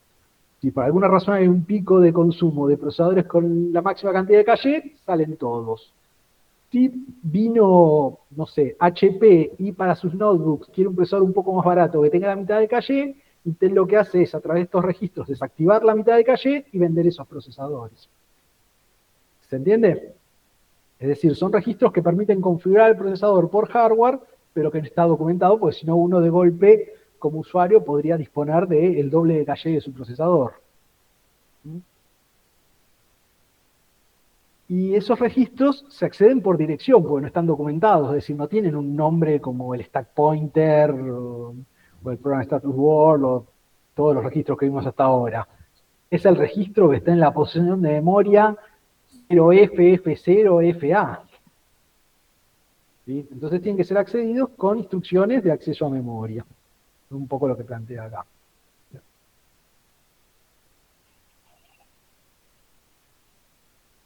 Si por alguna razón hay un pico de consumo de procesadores con la máxima cantidad de caché, salen todos. Si vino, no sé, HP y para sus notebooks quiere un procesador un poco más barato que tenga la mitad de caché, Intel lo que hace es a través de estos registros desactivar la mitad de caché y vender esos procesadores. ¿Se entiende? Es decir, son registros que permiten configurar el procesador por hardware, pero que no está documentado, porque si no uno de golpe como usuario podría disponer del doble de caché de su procesador. Y esos registros se acceden por dirección, porque no están documentados, es decir, no tienen un nombre como el stack pointer, o el program status word, o todos los registros que vimos hasta ahora. Es el registro que está en la posición de memoria 0F, F0, FA. ¿Sí? Entonces tienen que ser accedidos con instrucciones de acceso a memoria. Un poco lo que plantea acá.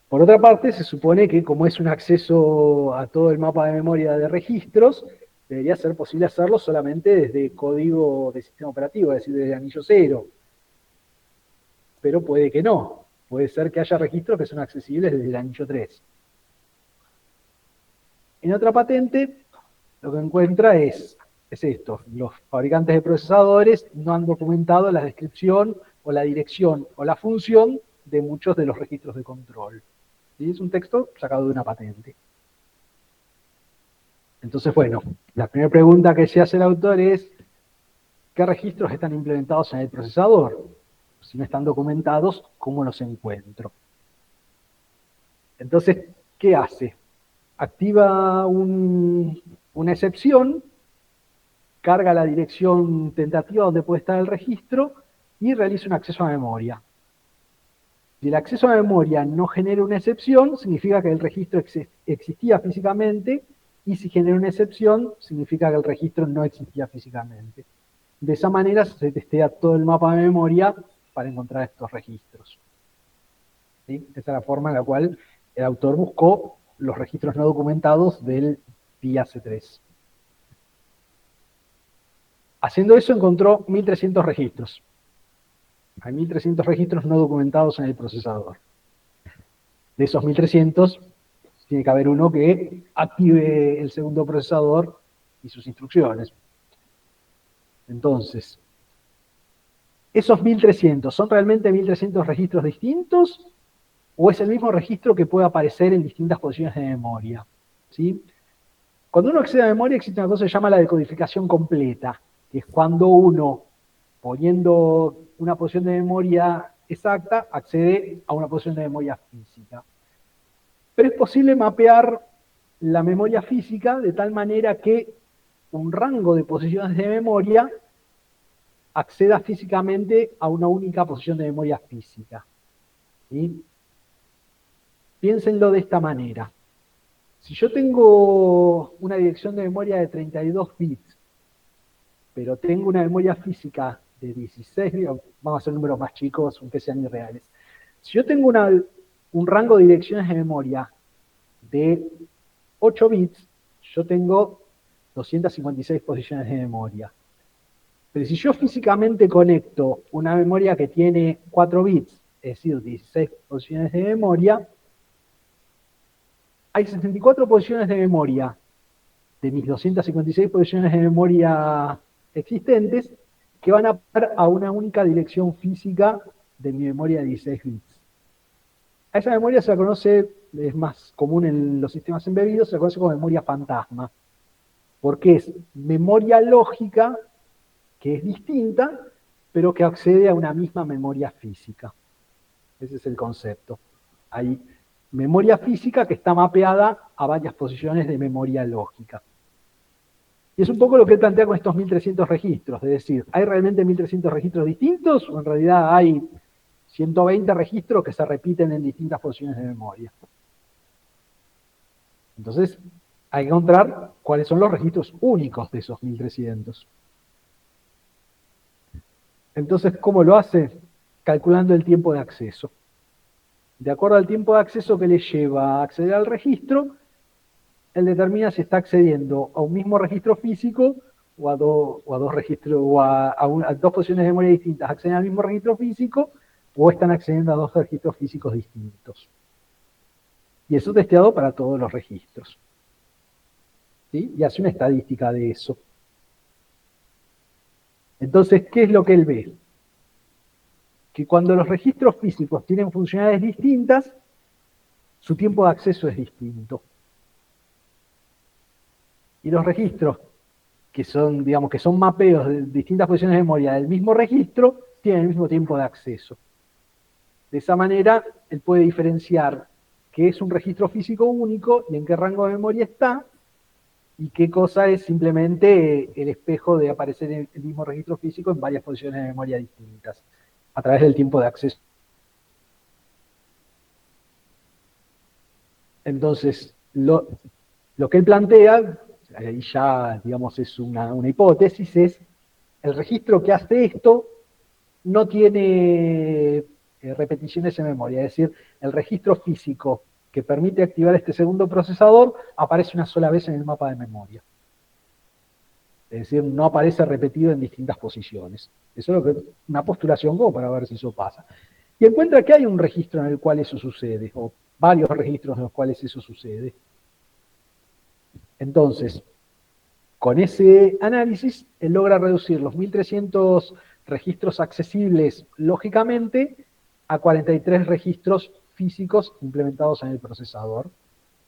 Por otra parte, se supone que como es un acceso a todo el mapa de memoria de registros, debería ser posible hacerlo solamente desde código de sistema operativo, es decir, desde anillo 0. Pero puede que no. Puede ser que haya registros que son accesibles desde el anillo 3. En otra patente, lo que encuentra es esto. Los fabricantes de procesadores no han documentado la descripción o la dirección o la función de muchos de los registros de control. ¿Sí? Es un texto sacado de una patente. Entonces, bueno, la primera pregunta que se hace el autor es, ¿qué registros están implementados en el procesador? Si no están documentados, ¿cómo los encuentro? Entonces, ¿qué hace? Activa una excepción, carga la dirección tentativa donde puede estar el registro y realiza un acceso a memoria. Si el acceso a memoria no genera una excepción, significa que el registro existía físicamente, y si genera una excepción, significa que el registro no existía físicamente. De esa manera se testea todo el mapa de memoria para encontrar estos registros. ¿Sí? Esa es la forma en la cual el autor buscó los registros no documentados del PIA-C3. Haciendo eso encontró 1300 registros. Hay 1300 registros no documentados en el procesador. De esos 1300, tiene que haber uno que active el segundo procesador y sus instrucciones. Entonces, ¿esos 1300 son realmente 1300 registros distintos? ¿O es el mismo registro que puede aparecer en distintas posiciones de memoria? ¿Sí? Cuando uno accede a memoria existe una cosa que se llama la decodificación completa, que es cuando uno, poniendo una posición de memoria exacta, accede a una posición de memoria física. Pero es posible mapear la memoria física de tal manera que un rango de posiciones de memoria acceda físicamente a una única posición de memoria física. ¿Sí? Piénsenlo de esta manera. Si yo tengo una dirección de memoria de 32 bits, pero tengo una memoria física de 16, vamos a hacer números más chicos, aunque sean irreales. Si yo tengo un rango de direcciones de memoria de 8 bits, yo tengo 256 posiciones de memoria. Pero si yo físicamente conecto una memoria que tiene 4 bits, es decir, 16 posiciones de memoria, hay 64 posiciones de memoria de mis 256 posiciones de memoria existentes que van a parar a una única dirección física de mi memoria de 16 bits. A esa memoria se la conoce, es más común en los sistemas embebidos, se la conoce como memoria fantasma, porque es memoria lógica que es distinta, pero que accede a una misma memoria física. Ese es el concepto. Hay memoria física que está mapeada a varias posiciones de memoria lógica. Y es un poco lo que él plantea con estos 1300 registros, es decir, ¿hay realmente 1300 registros distintos o en realidad hay 120 registros que se repiten en distintas posiciones de memoria? Entonces, hay que encontrar cuáles son los registros únicos de esos 1300. Entonces, ¿cómo lo hace? Calculando el tiempo de acceso. De acuerdo al tiempo de acceso que le lleva a acceder al registro, él determina si está accediendo a un mismo registro físico o a dos registros, o a dos posiciones de memoria distintas acceden al mismo registro físico, o están accediendo a dos registros físicos distintos. Y eso testeado para todos los registros. ¿Sí? Y hace una estadística de eso. Entonces, ¿qué es lo que él ve? Que cuando los registros físicos tienen funcionalidades distintas, su tiempo de acceso es distinto. Y los registros que son, digamos, que son mapeos de distintas posiciones de memoria del mismo registro, tienen el mismo tiempo de acceso. De esa manera, él puede diferenciar qué es un registro físico único y en qué rango de memoria está, y qué cosa es simplemente el espejo de aparecer en el mismo registro físico en varias posiciones de memoria distintas, a través del tiempo de acceso. Entonces, lo que él plantea, ahí ya, digamos, es una hipótesis, es el registro que hace esto no tiene repeticiones en memoria, es decir, el registro físico que permite activar este segundo procesador aparece una sola vez en el mapa de memoria. Es decir, no aparece repetido en distintas posiciones. Eso es lo que, una postulación como para ver si eso pasa. Y encuentra que hay un registro en el cual eso sucede, o varios registros en los cuales eso sucede. Entonces, con ese análisis, él logra reducir los 1300 registros accesibles lógicamente a 43 registros físicos implementados en el procesador,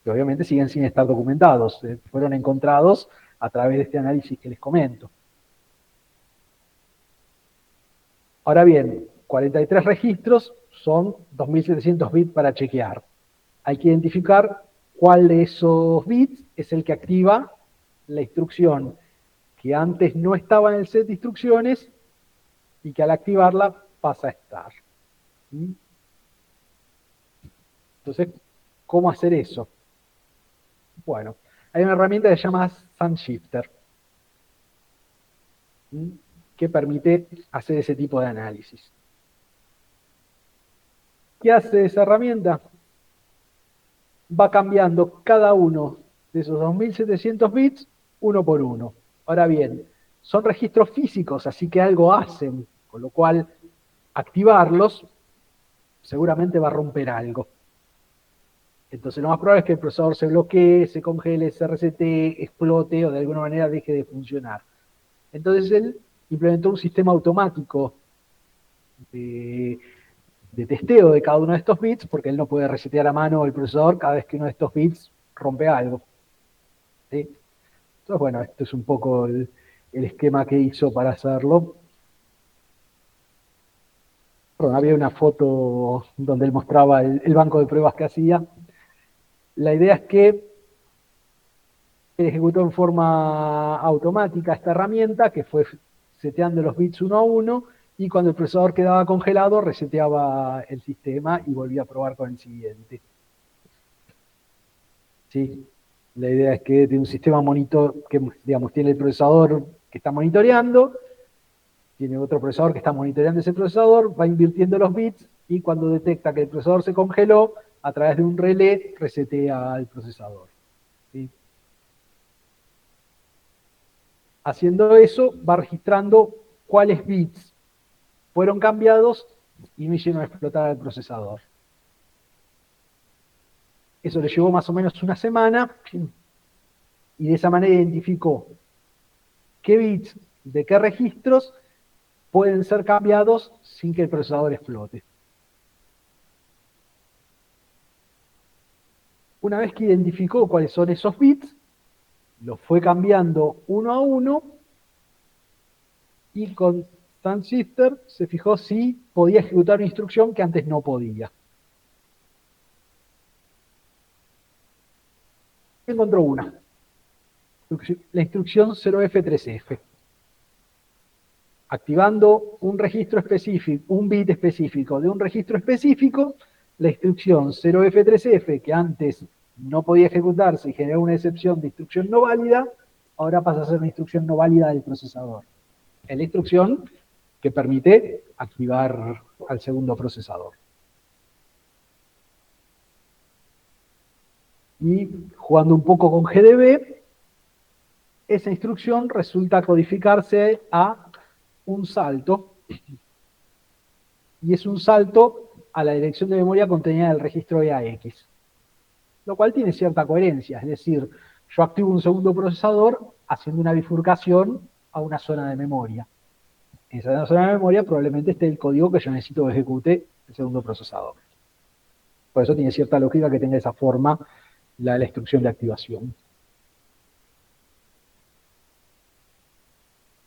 que obviamente siguen sin estar documentados, fueron encontrados a través de este análisis que les comento. Ahora bien, 43 registros son 2700 bits para chequear. Hay que identificar cuál de esos bits es el que activa la instrucción que antes no estaba en el set de instrucciones y que al activarla pasa a estar. ¿Sí? Entonces, ¿cómo hacer eso? Bueno, hay una herramienta que se llama SunShifter, que permite hacer ese tipo de análisis. ¿Qué hace esa herramienta? Va cambiando cada uno de esos 2700 bits uno por uno. Ahora bien, son registros físicos, así que algo hacen, con lo cual activarlos seguramente va a romper algo. Entonces lo más probable es que el procesador se bloquee, se congele, se resete, explote o de alguna manera deje de funcionar. Entonces él implementó un sistema automático de testeo de cada uno de estos bits, porque él no puede resetear a mano el procesador cada vez que uno de estos bits rompe algo. ¿Sí? Entonces, bueno, esto es un poco el esquema que hizo para hacerlo. Perdón, había una foto donde él mostraba el banco de pruebas que hacía. La idea es que él ejecutó en forma automática esta herramienta que fue seteando los bits uno a uno, y cuando el procesador quedaba congelado reseteaba el sistema y volvía a probar con el siguiente. ¿Sí? La idea es que tiene un sistema monitor que, digamos, tiene el procesador que está monitoreando, tiene otro procesador que está monitoreando ese procesador, va invirtiendo los bits y cuando detecta que el procesador se congeló, a través de un relé resetea al procesador. ¿Sí? Haciendo eso, va registrando cuáles bits fueron cambiados y no hicieron explotar al procesador. Eso le llevó más o menos una semana y de esa manera identificó qué bits de qué registros pueden ser cambiados sin que el procesador explote. Una vez que identificó cuáles son esos bits, los fue cambiando uno a uno y con SunShifter se fijó si podía ejecutar una instrucción que antes no podía. Encontró una. La instrucción 0F3F. Activando un registro específico, un bit específico de un registro específico, la instrucción 0F3F, que antes no podía ejecutarse y generó una excepción de instrucción no válida, ahora pasa a ser una instrucción no válida del procesador. Es la instrucción que permite activar al segundo procesador. Y jugando un poco con GDB, esa instrucción resulta codificarse a un salto, y es un salto a la dirección de memoria contenida en el registro EAX, lo cual tiene cierta coherencia, es decir, yo activo un segundo procesador haciendo una bifurcación a una zona de memoria. En esa zona de memoria probablemente esté el código que yo necesito que ejecute el segundo procesador. Por eso tiene cierta lógica que tenga esa forma la instrucción de activación.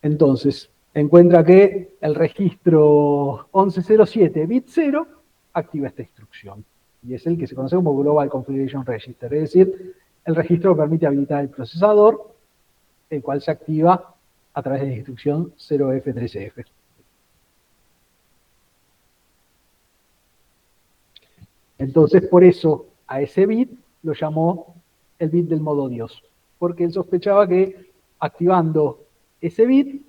Entonces, encuentra que el registro 1107 bit 0 activa esta instrucción. Y es el que se conoce como Global Configuration Register. Es decir, el registro que permite habilitar el procesador, el cual se activa a través de la instrucción 0F3F. Entonces, por eso, a ese bit lo llamó el bit del modo Dios. Porque él sospechaba que activando ese bit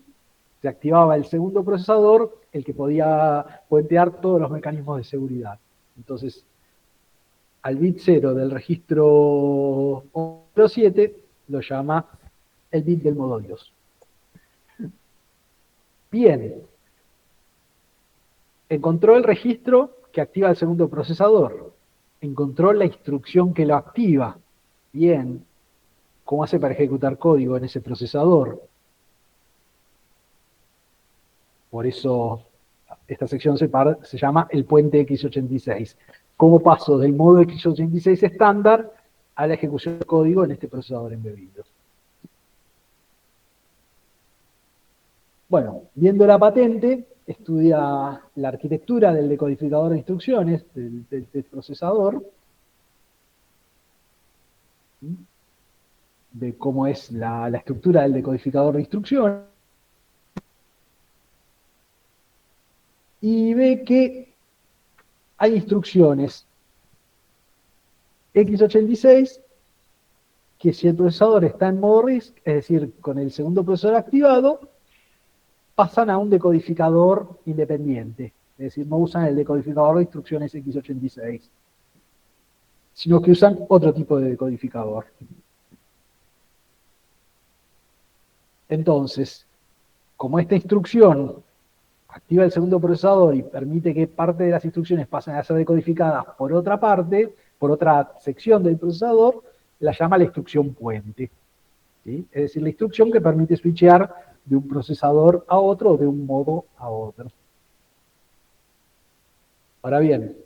se activaba el segundo procesador, el que podía puentear todos los mecanismos de seguridad. Entonces, al bit 0 del registro 07 lo llama el bit del modo Dios. Bien. Encontró el registro que activa el segundo procesador. Encontró la instrucción que lo activa. Bien. ¿Cómo hace para ejecutar código en ese procesador? Por eso esta sección se llama el puente x86. ¿Cómo paso del modo x86 estándar a la ejecución de código en este procesador embebido? Bueno, viendo la patente, estudia la arquitectura del decodificador de instrucciones del procesador, de cómo es la estructura del decodificador de instrucciones, y ve que hay instrucciones x86, que si el procesador está en modo RISC, es decir, con el segundo procesador activado, pasan a un decodificador independiente. Es decir, no usan el decodificador de instrucciones x86, sino que usan otro tipo de decodificador. Entonces, como esta instrucción activa el segundo procesador y permite que parte de las instrucciones pasen a ser decodificadas por otra parte, por otra sección del procesador, la llama la instrucción puente. ¿Sí? Es decir, la instrucción que permite switchear de un procesador a otro o de un modo a otro. Ahora bien,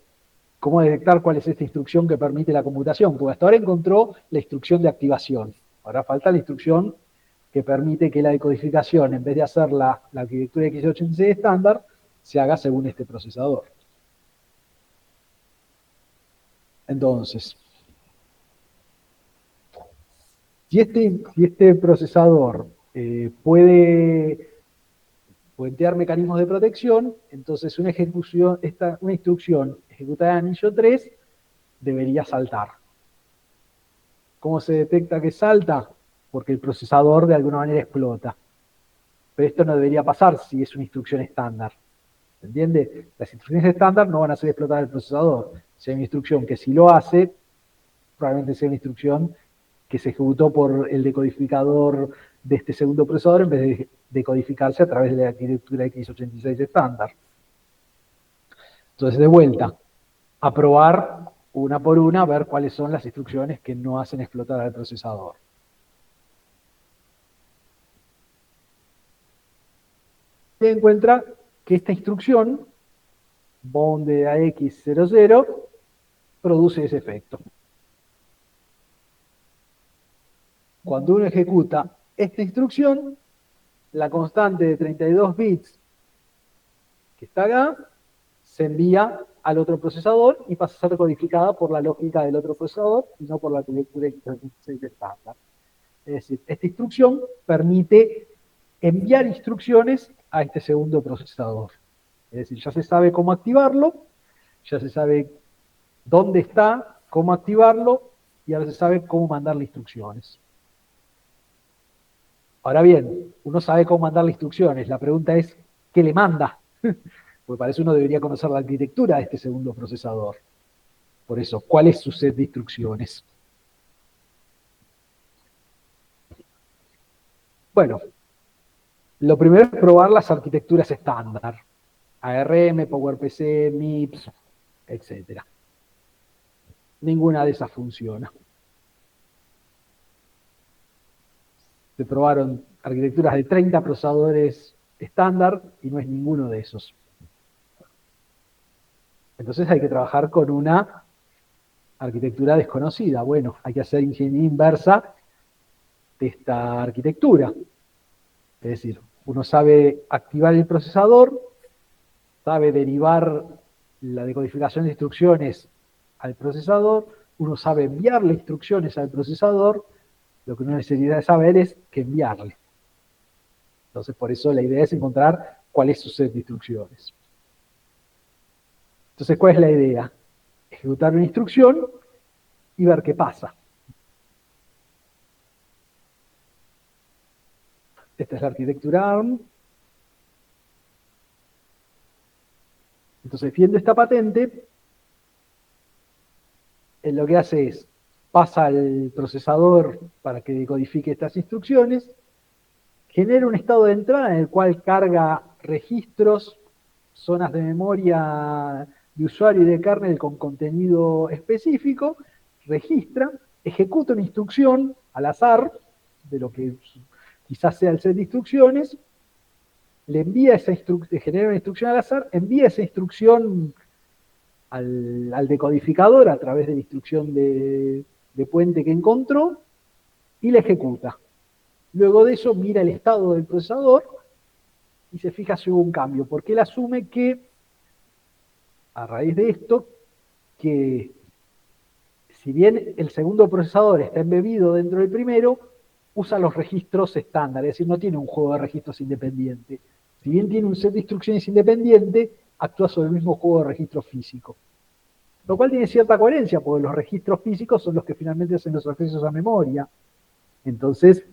¿cómo detectar cuál es esta instrucción que permite la computación? Porque hasta ahora encontró la instrucción de activación. Ahora falta la instrucción que permite que la decodificación, en vez de hacer la arquitectura x86 estándar, se haga según este procesador. Entonces, si este procesador puede puentear mecanismos de protección, entonces una instrucción ejecutada en anillo 3 debería saltar. ¿Cómo se detecta que salta? Porque el procesador de alguna manera explota. Pero esto no debería pasar si es una instrucción estándar. ¿Se entiende? Las instrucciones estándar no van a hacer explotar el procesador. Si hay una instrucción que sí lo hace, probablemente sea una instrucción que se ejecutó por el decodificador de este segundo procesador en vez de decodificarse a través de la arquitectura x86 estándar. Entonces, de vuelta, a probar una por una, a ver cuáles son las instrucciones que no hacen explotar al procesador. Se encuentra que esta instrucción, bound a x00, produce ese efecto. Cuando uno ejecuta esta instrucción, la constante de 32 bits que está acá se envía al otro procesador y pasa a ser codificada por la lógica del otro procesador y no por la arquitectura x86 estándar. Es decir, esta instrucción permite enviar instrucciones a este segundo procesador. Es decir, ya se sabe cómo activarlo, ya se sabe dónde está, cómo activarlo, y ahora se sabe cómo mandarle instrucciones. Ahora bien, uno sabe cómo mandarle instrucciones, la pregunta es, ¿qué le manda? Porque para eso uno debería conocer la arquitectura de este segundo procesador. Por eso, ¿cuál es su set de instrucciones? Bueno, lo primero es probar las arquitecturas estándar. ARM, PowerPC, MIPS, etc. Ninguna de esas funciona. Se probaron arquitecturas de 30 procesadores estándar y no es ninguno de esos. Entonces hay que trabajar con una arquitectura desconocida. Bueno, hay que hacer ingeniería inversa de esta arquitectura. Es decir, uno sabe activar el procesador, sabe derivar la decodificación de instrucciones al procesador, uno sabe enviarle instrucciones al procesador, lo que uno necesita saber es qué enviarle. Entonces, por eso la idea es encontrar cuál es su set de instrucciones. Entonces, ¿cuál es la idea? Ejecutar una instrucción y ver qué pasa. Esta es la arquitectura ARM. Entonces, viendo esta patente, lo que hace es, pasa al procesador para que decodifique estas instrucciones, genera un estado de entrada en el cual carga registros, zonas de memoria de usuario y de kernel con contenido específico, registra, ejecuta una instrucción al azar, de lo que quizás sea el set de instrucciones, le envía esa instrucción, genera una instrucción al azar, envía esa instrucción al decodificador a través de la instrucción de puente que encontró y la ejecuta. Luego de eso mira el estado del procesador y se fija si hubo un cambio, porque él asume que, a raíz de esto, que si bien el segundo procesador está embebido dentro del primero, usa los registros estándar, es decir, no tiene un juego de registros independiente. Si bien tiene un set de instrucciones independiente, actúa sobre el mismo juego de registros físico. Lo cual tiene cierta coherencia, porque los registros físicos son los que finalmente hacen los accesos a memoria. Entonces,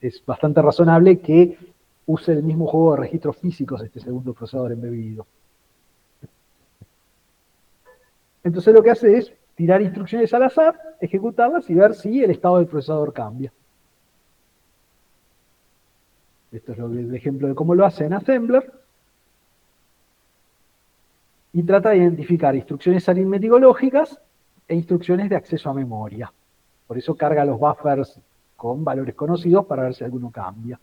es bastante razonable que use el mismo juego de registros físicos este segundo procesador embebido. Entonces lo que hace es tirar instrucciones al azar, ejecutarlas y ver si el estado del procesador cambia. Esto es el ejemplo de cómo lo hace en Assembler. Y trata de identificar instrucciones aritmético-lógicas e instrucciones de acceso a memoria. Por eso carga los buffers con valores conocidos para ver si alguno cambia.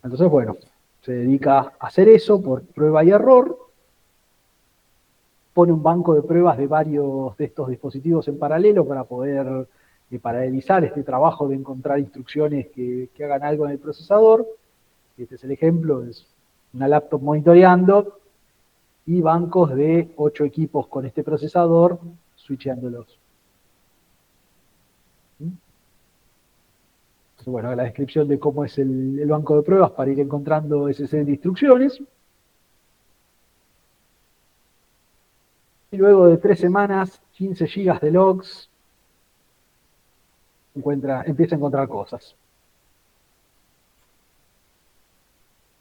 Entonces, bueno, se dedica a hacer eso por prueba y error. Pone un banco de pruebas de varios de estos dispositivos en paralelo para poder paralelizar este trabajo de encontrar instrucciones que hagan algo en el procesador. Este es el ejemplo, es una laptop monitoreando y bancos de 8 equipos con este procesador switcheándolos. Entonces, bueno, la descripción de cómo es el banco de pruebas para ir encontrando ese set de instrucciones. Y luego de 3 semanas, 15 GB de logs, empieza a encontrar cosas.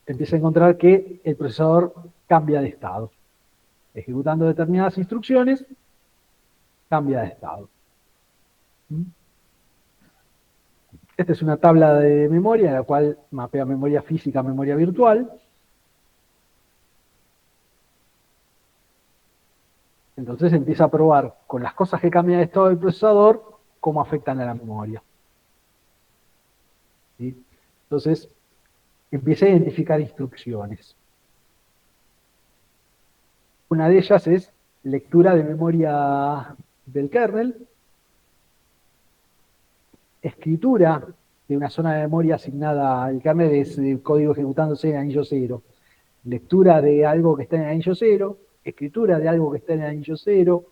Empieza a encontrar que el procesador cambia de estado. Ejecutando determinadas instrucciones, cambia de estado. Esta es una tabla de memoria en la cual mapea memoria física a memoria virtual. Entonces empieza a probar con las cosas que cambian de estado del procesador cómo afectan a la memoria. ¿Sí? Entonces empieza a identificar instrucciones. Una de ellas es lectura de memoria del kernel, escritura de una zona de memoria asignada al kernel, es el código ejecutándose en anillo cero. Lectura de algo que está en el anillo cero, escritura de algo que está en el anillo cero,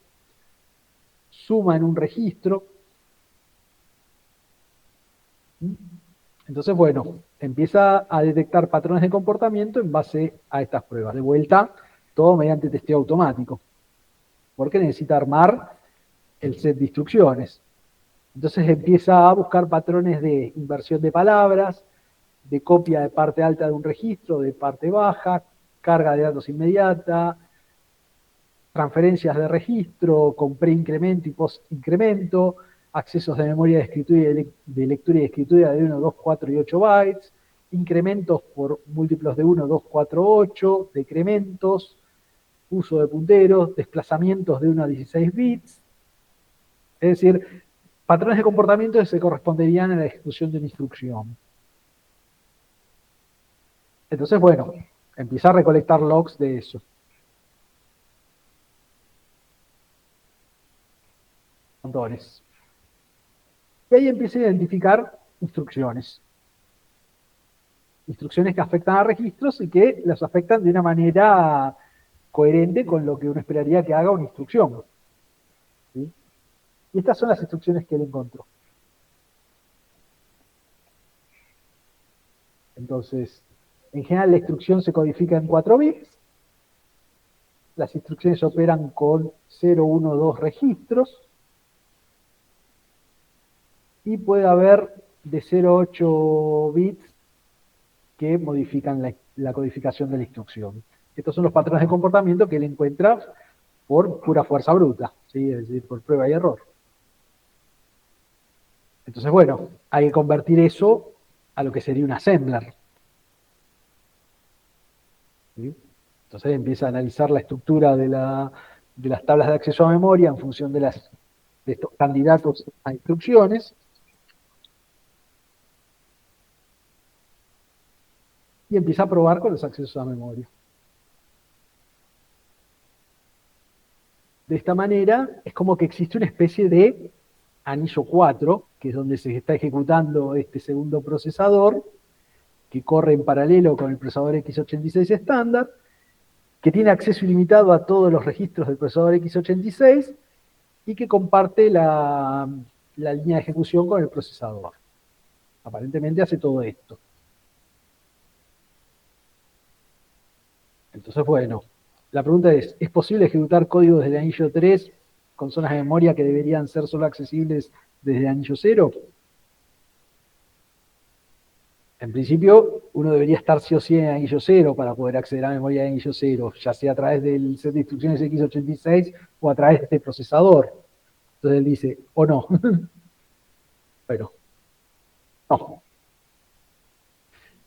suma en un registro. Entonces, bueno, empieza a detectar patrones de comportamiento en base a estas pruebas. De vuelta, todo mediante testeo automático, porque necesita armar el set de instrucciones. Entonces empieza a buscar patrones de inversión de palabras, de copia de parte alta de un registro, de parte baja, carga de datos inmediata, transferencias de registro con preincremento y postincremento, accesos de memoria de escritura de lectura y escritura de 1, 2, 4 y 8 bytes, incrementos por múltiplos de 1, 2, 4, 8, decrementos, uso de punteros, desplazamientos de 1 a 16 bits, es decir, patrones de comportamiento que se corresponderían a la ejecución de una instrucción. Entonces, bueno, empieza a recolectar logs de eso. Montones. Y ahí empieza a identificar instrucciones. Instrucciones que afectan a registros y que las afectan de una manera coherente con lo que uno esperaría que haga una instrucción. ¿Sí? Y estas son las instrucciones que él encontró. Entonces, en general la instrucción se codifica en 4 bits. Las instrucciones operan con 0, 1, 2 registros. Y puede haber de 0 a 8 bits que modifican la codificación de la instrucción. Estos son los patrones de comportamiento que él encuentra por pura fuerza bruta, ¿sí? Es decir, por prueba y error. Entonces, bueno, hay que convertir eso a lo que sería un assembler. ¿Sí? Entonces empieza a analizar la estructura de las tablas de acceso a memoria en función de estos candidatos a instrucciones. Y empieza a probar con los accesos a memoria. De esta manera, es como que existe una especie de anillo 4, que es donde se está ejecutando este segundo procesador, que corre en paralelo con el procesador x86 estándar, que tiene acceso ilimitado a todos los registros del procesador x86 y que comparte la línea de ejecución con el procesador. Aparentemente hace todo esto. Entonces, bueno, La pregunta ¿es posible ejecutar código desde el anillo 3 con zonas de memoria que deberían ser solo accesibles desde el anillo 0? En principio, uno debería estar sí o sí en el anillo 0 para poder acceder a la memoria de anillo 0, ya sea a través del set de instrucciones x86 o a través de este procesador. Entonces él dice, o no. Bueno, no.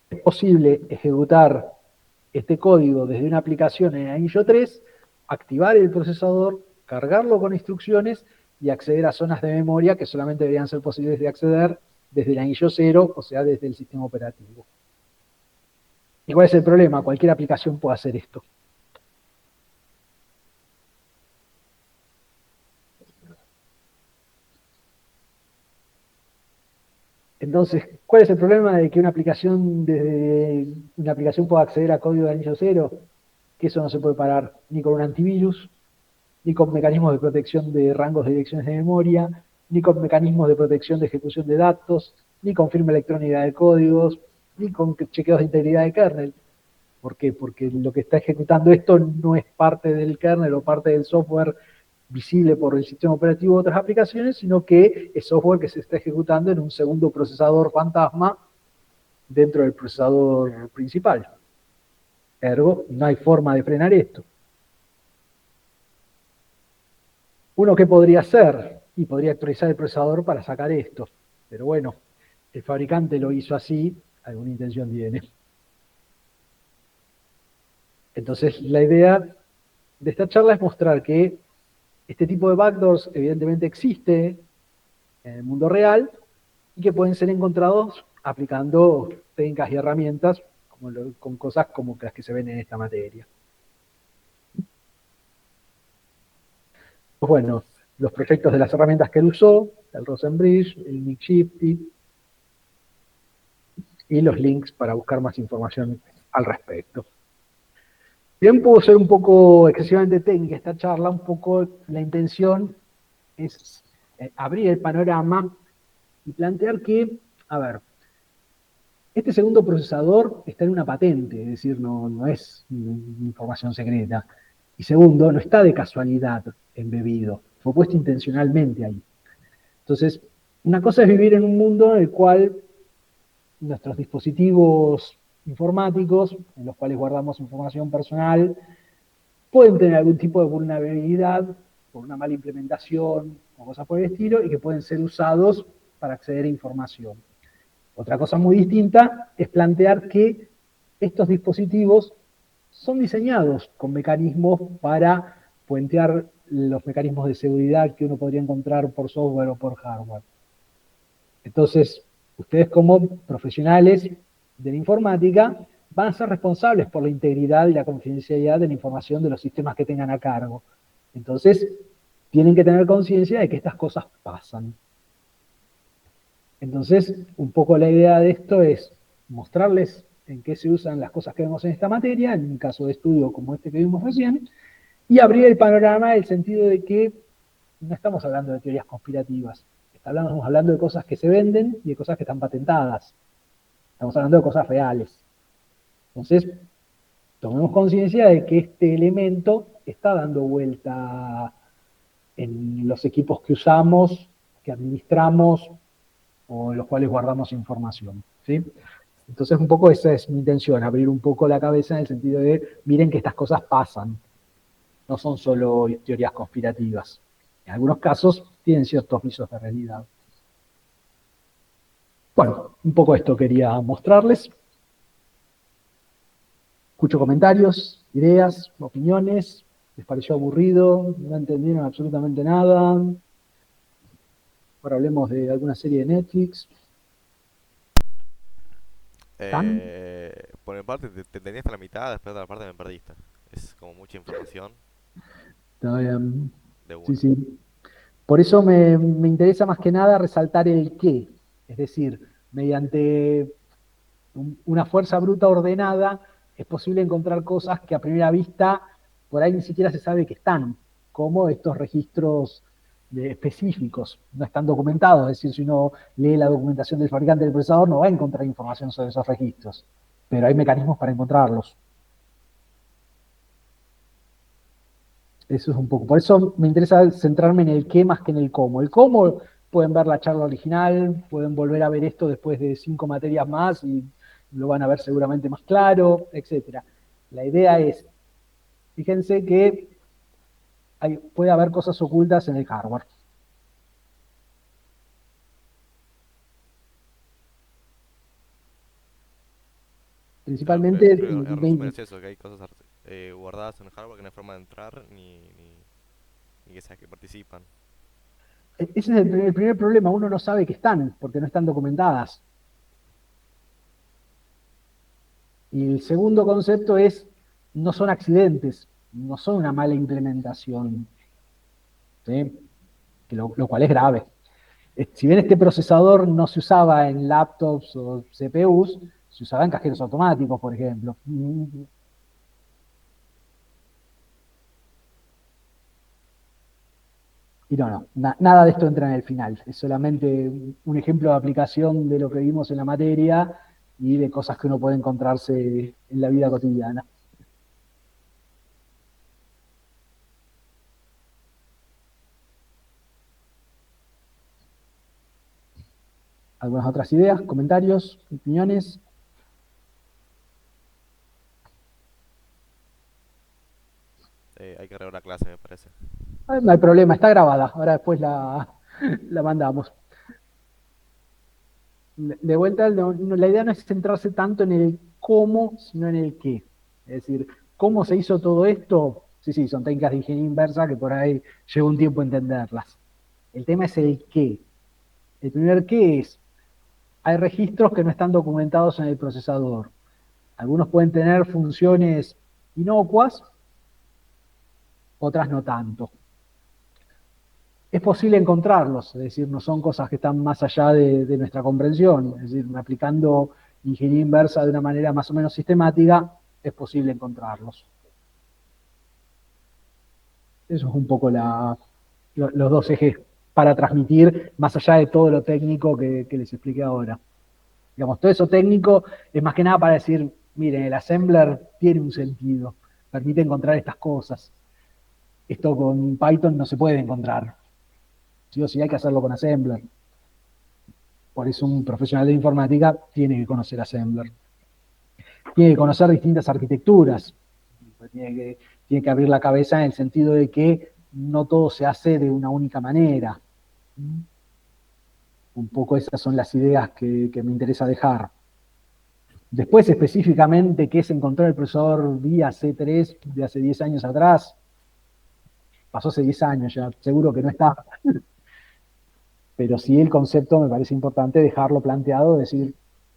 Es posible ejecutar este código desde una aplicación en el anillo 3, activar el procesador, cargarlo con instrucciones y acceder a zonas de memoria que solamente deberían ser posibles de acceder desde el anillo 0, o sea, desde el sistema operativo. ¿Y cuál es el problema? Cualquier aplicación puede hacer esto. Entonces, ¿cuál es el problema de que una aplicación pueda acceder a código de anillo 0? Que eso no se puede parar ni con un antivirus, ni con mecanismos de protección de rangos de direcciones de memoria, ni con mecanismos de protección de ejecución de datos, ni con firma electrónica de códigos, ni con chequeos de integridad de kernel. ¿Por qué? Porque lo que está ejecutando esto no es parte del kernel o parte del software visible por el sistema operativo de otras aplicaciones, sino que es software que se está ejecutando en un segundo procesador fantasma dentro del procesador principal. Ergo, no hay forma de frenar esto. ¿Uno qué podría hacer? Y podría actualizar el procesador para sacar esto. Pero bueno, el fabricante lo hizo así, alguna intención tiene. Entonces, la idea de esta charla es mostrar que este tipo de backdoors evidentemente existe en el mundo real y que pueden ser encontrados aplicando técnicas y herramientas con cosas como las que se ven en esta materia. Pues bueno, los proyectos de las herramientas que él usó, el Rosenbridge, el Nick Shifty, y los links para buscar más información al respecto. Bien, pudo ser un poco excesivamente técnica esta charla, un poco la intención es abrir el panorama y plantear que, a ver, este segundo procesador está en una patente, es decir, no es información secreta. Y segundo, no está de casualidad embebido, fue puesto intencionalmente ahí. Entonces, una cosa es vivir en un mundo en el cual nuestros dispositivos informáticos, en los cuales guardamos información personal, pueden tener algún tipo de vulnerabilidad por una mala implementación o cosas por el estilo, y que pueden ser usados para acceder a información. Otra cosa muy distinta es plantear que estos dispositivos son diseñados con mecanismos para puentear los mecanismos de seguridad que uno podría encontrar por software o por hardware. Entonces, ustedes como profesionales de la informática van a ser responsables por la integridad y la confidencialidad de la información de los sistemas que tengan a cargo. Entonces, tienen que tener conciencia de que estas cosas pasan. Entonces, un poco la idea de esto es mostrarles en qué se usan las cosas que vemos en esta materia, en un caso de estudio como este que vimos recién, y abrir el panorama en el sentido de que no estamos hablando de teorías conspirativas, estamos hablando de cosas que se venden y de cosas que están patentadas. Estamos hablando de cosas reales. Entonces, tomemos conciencia de que este elemento está dando vuelta en los equipos que usamos, que administramos, o en los cuales guardamos información, ¿sí? Entonces, un poco esa es mi intención, abrir un poco la cabeza en el sentido de, miren que estas cosas pasan, no son solo teorías conspirativas. En algunos casos tienen ciertos visos de realidad. Bueno, un poco esto quería mostrarles. Escucho comentarios, ideas, opiniones. ¿Les pareció aburrido? ¿No entendieron absolutamente nada? Ahora hablemos de alguna serie de Netflix. Por mi parte, te entendí hasta la mitad, después de la parte me perdiste. Es como mucha información Está bien. de Sí, una. sí. Por eso me interesa más que nada resaltar el qué. Es decir, mediante una fuerza bruta ordenada es posible encontrar cosas que a primera vista por ahí ni siquiera se sabe que están, como estos registros específicos, no están documentados, es decir, si uno lee la documentación del fabricante del procesador no va a encontrar información sobre esos registros, pero hay mecanismos para encontrarlos. Eso es un poco. Por eso me interesa centrarme en el qué más que en el cómo. El cómo pueden ver la charla original, pueden volver a ver esto después de 5 materias más y lo van a ver seguramente más claro, etc. La idea es, fíjense que puede haber cosas ocultas en el hardware. Principalmente, Creo que en resumen es eso, que hay cosas guardadas en el hardware que no hay forma de entrar ni que sea que participan. ese es el primer problema, uno no sabe que están, porque no están documentadas. Y el segundo concepto es, no son accidentes, no son una mala implementación, ¿sí? Lo cual es grave. Si bien este procesador no se usaba en laptops o CPUs, se usaba en cajeros automáticos, por ejemplo. Y nada de esto entra en el final. Es solamente un ejemplo de aplicación de lo que vimos en la materia y de cosas que uno puede encontrarse en la vida cotidiana. ¿Algunas otras ideas, comentarios, opiniones? Hay que agregar una clase, me parece. No hay problema, está grabada. Ahora después la mandamos. De vuelta, la idea no es centrarse tanto en el cómo, sino en el qué. Es decir, ¿cómo se hizo todo esto? Sí, son técnicas de ingeniería inversa que por ahí lleva un tiempo entenderlas. El tema es el qué. El primer qué es, hay registros que no están documentados en el procesador. Algunos pueden tener funciones inocuas, otras no tanto. Es posible encontrarlos, es decir, no son cosas que están más allá de nuestra comprensión, es decir, aplicando ingeniería inversa de una manera más o menos sistemática, es posible encontrarlos. Eso es un poco los dos ejes para transmitir, más allá de todo lo técnico que les expliqué ahora. Digamos, todo eso técnico es más que nada para decir, miren, el assembler tiene un sentido, permite encontrar estas cosas. Esto con Python no se puede encontrar. Sí o sí hay que hacerlo con assembler. Por eso un profesional de informática tiene que conocer assembler. Tiene que conocer distintas arquitecturas. Tiene que abrir la cabeza en el sentido de que no todo se hace de una única manera. Un poco esas son las ideas que me interesa dejar. Después, específicamente, ¿qué se encontró en el procesador VIA C3 de hace 10 años atrás? Pasó hace 10 años ya, seguro que no está. Pero sí el concepto me parece importante dejarlo planteado, decir,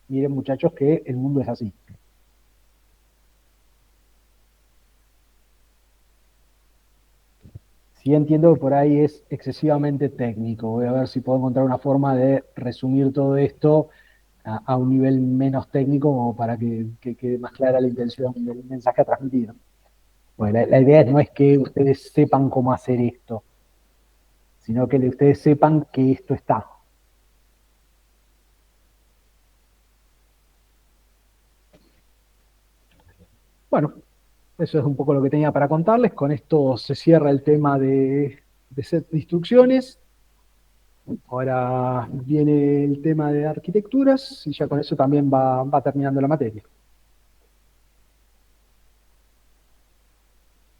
miren muchachos que el mundo es así. Sí entiendo que por ahí es excesivamente técnico. Voy a ver si puedo encontrar una forma de resumir todo esto a un nivel menos técnico como para que quede más clara la intención del mensaje a transmitir. Bueno, la idea no es que ustedes sepan cómo hacer esto, sino que ustedes sepan que esto está. Bueno, eso es un poco lo que tenía para contarles. Con esto se cierra el tema de set de instrucciones. Ahora viene el tema de arquitecturas y ya con eso también va terminando la materia.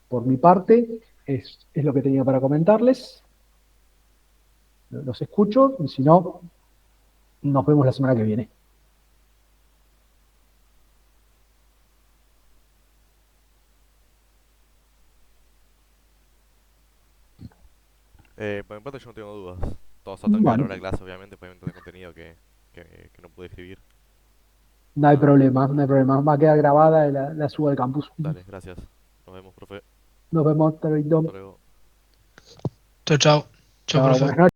Por mi parte, es lo que tenía para comentarles. Los escucho y si no, nos vemos la semana que viene. Por mi parte yo no tengo dudas. Todo está tan claro en la clase, obviamente, por el contenido que no pude escribir. No hay problema, no hay problema. Va a quedar grabada y la subo al campus. Dale, gracias. Nos vemos, profe. Nos vemos, Hasta luego. Chau, chau. Chau, Chao, profe. buenas noches.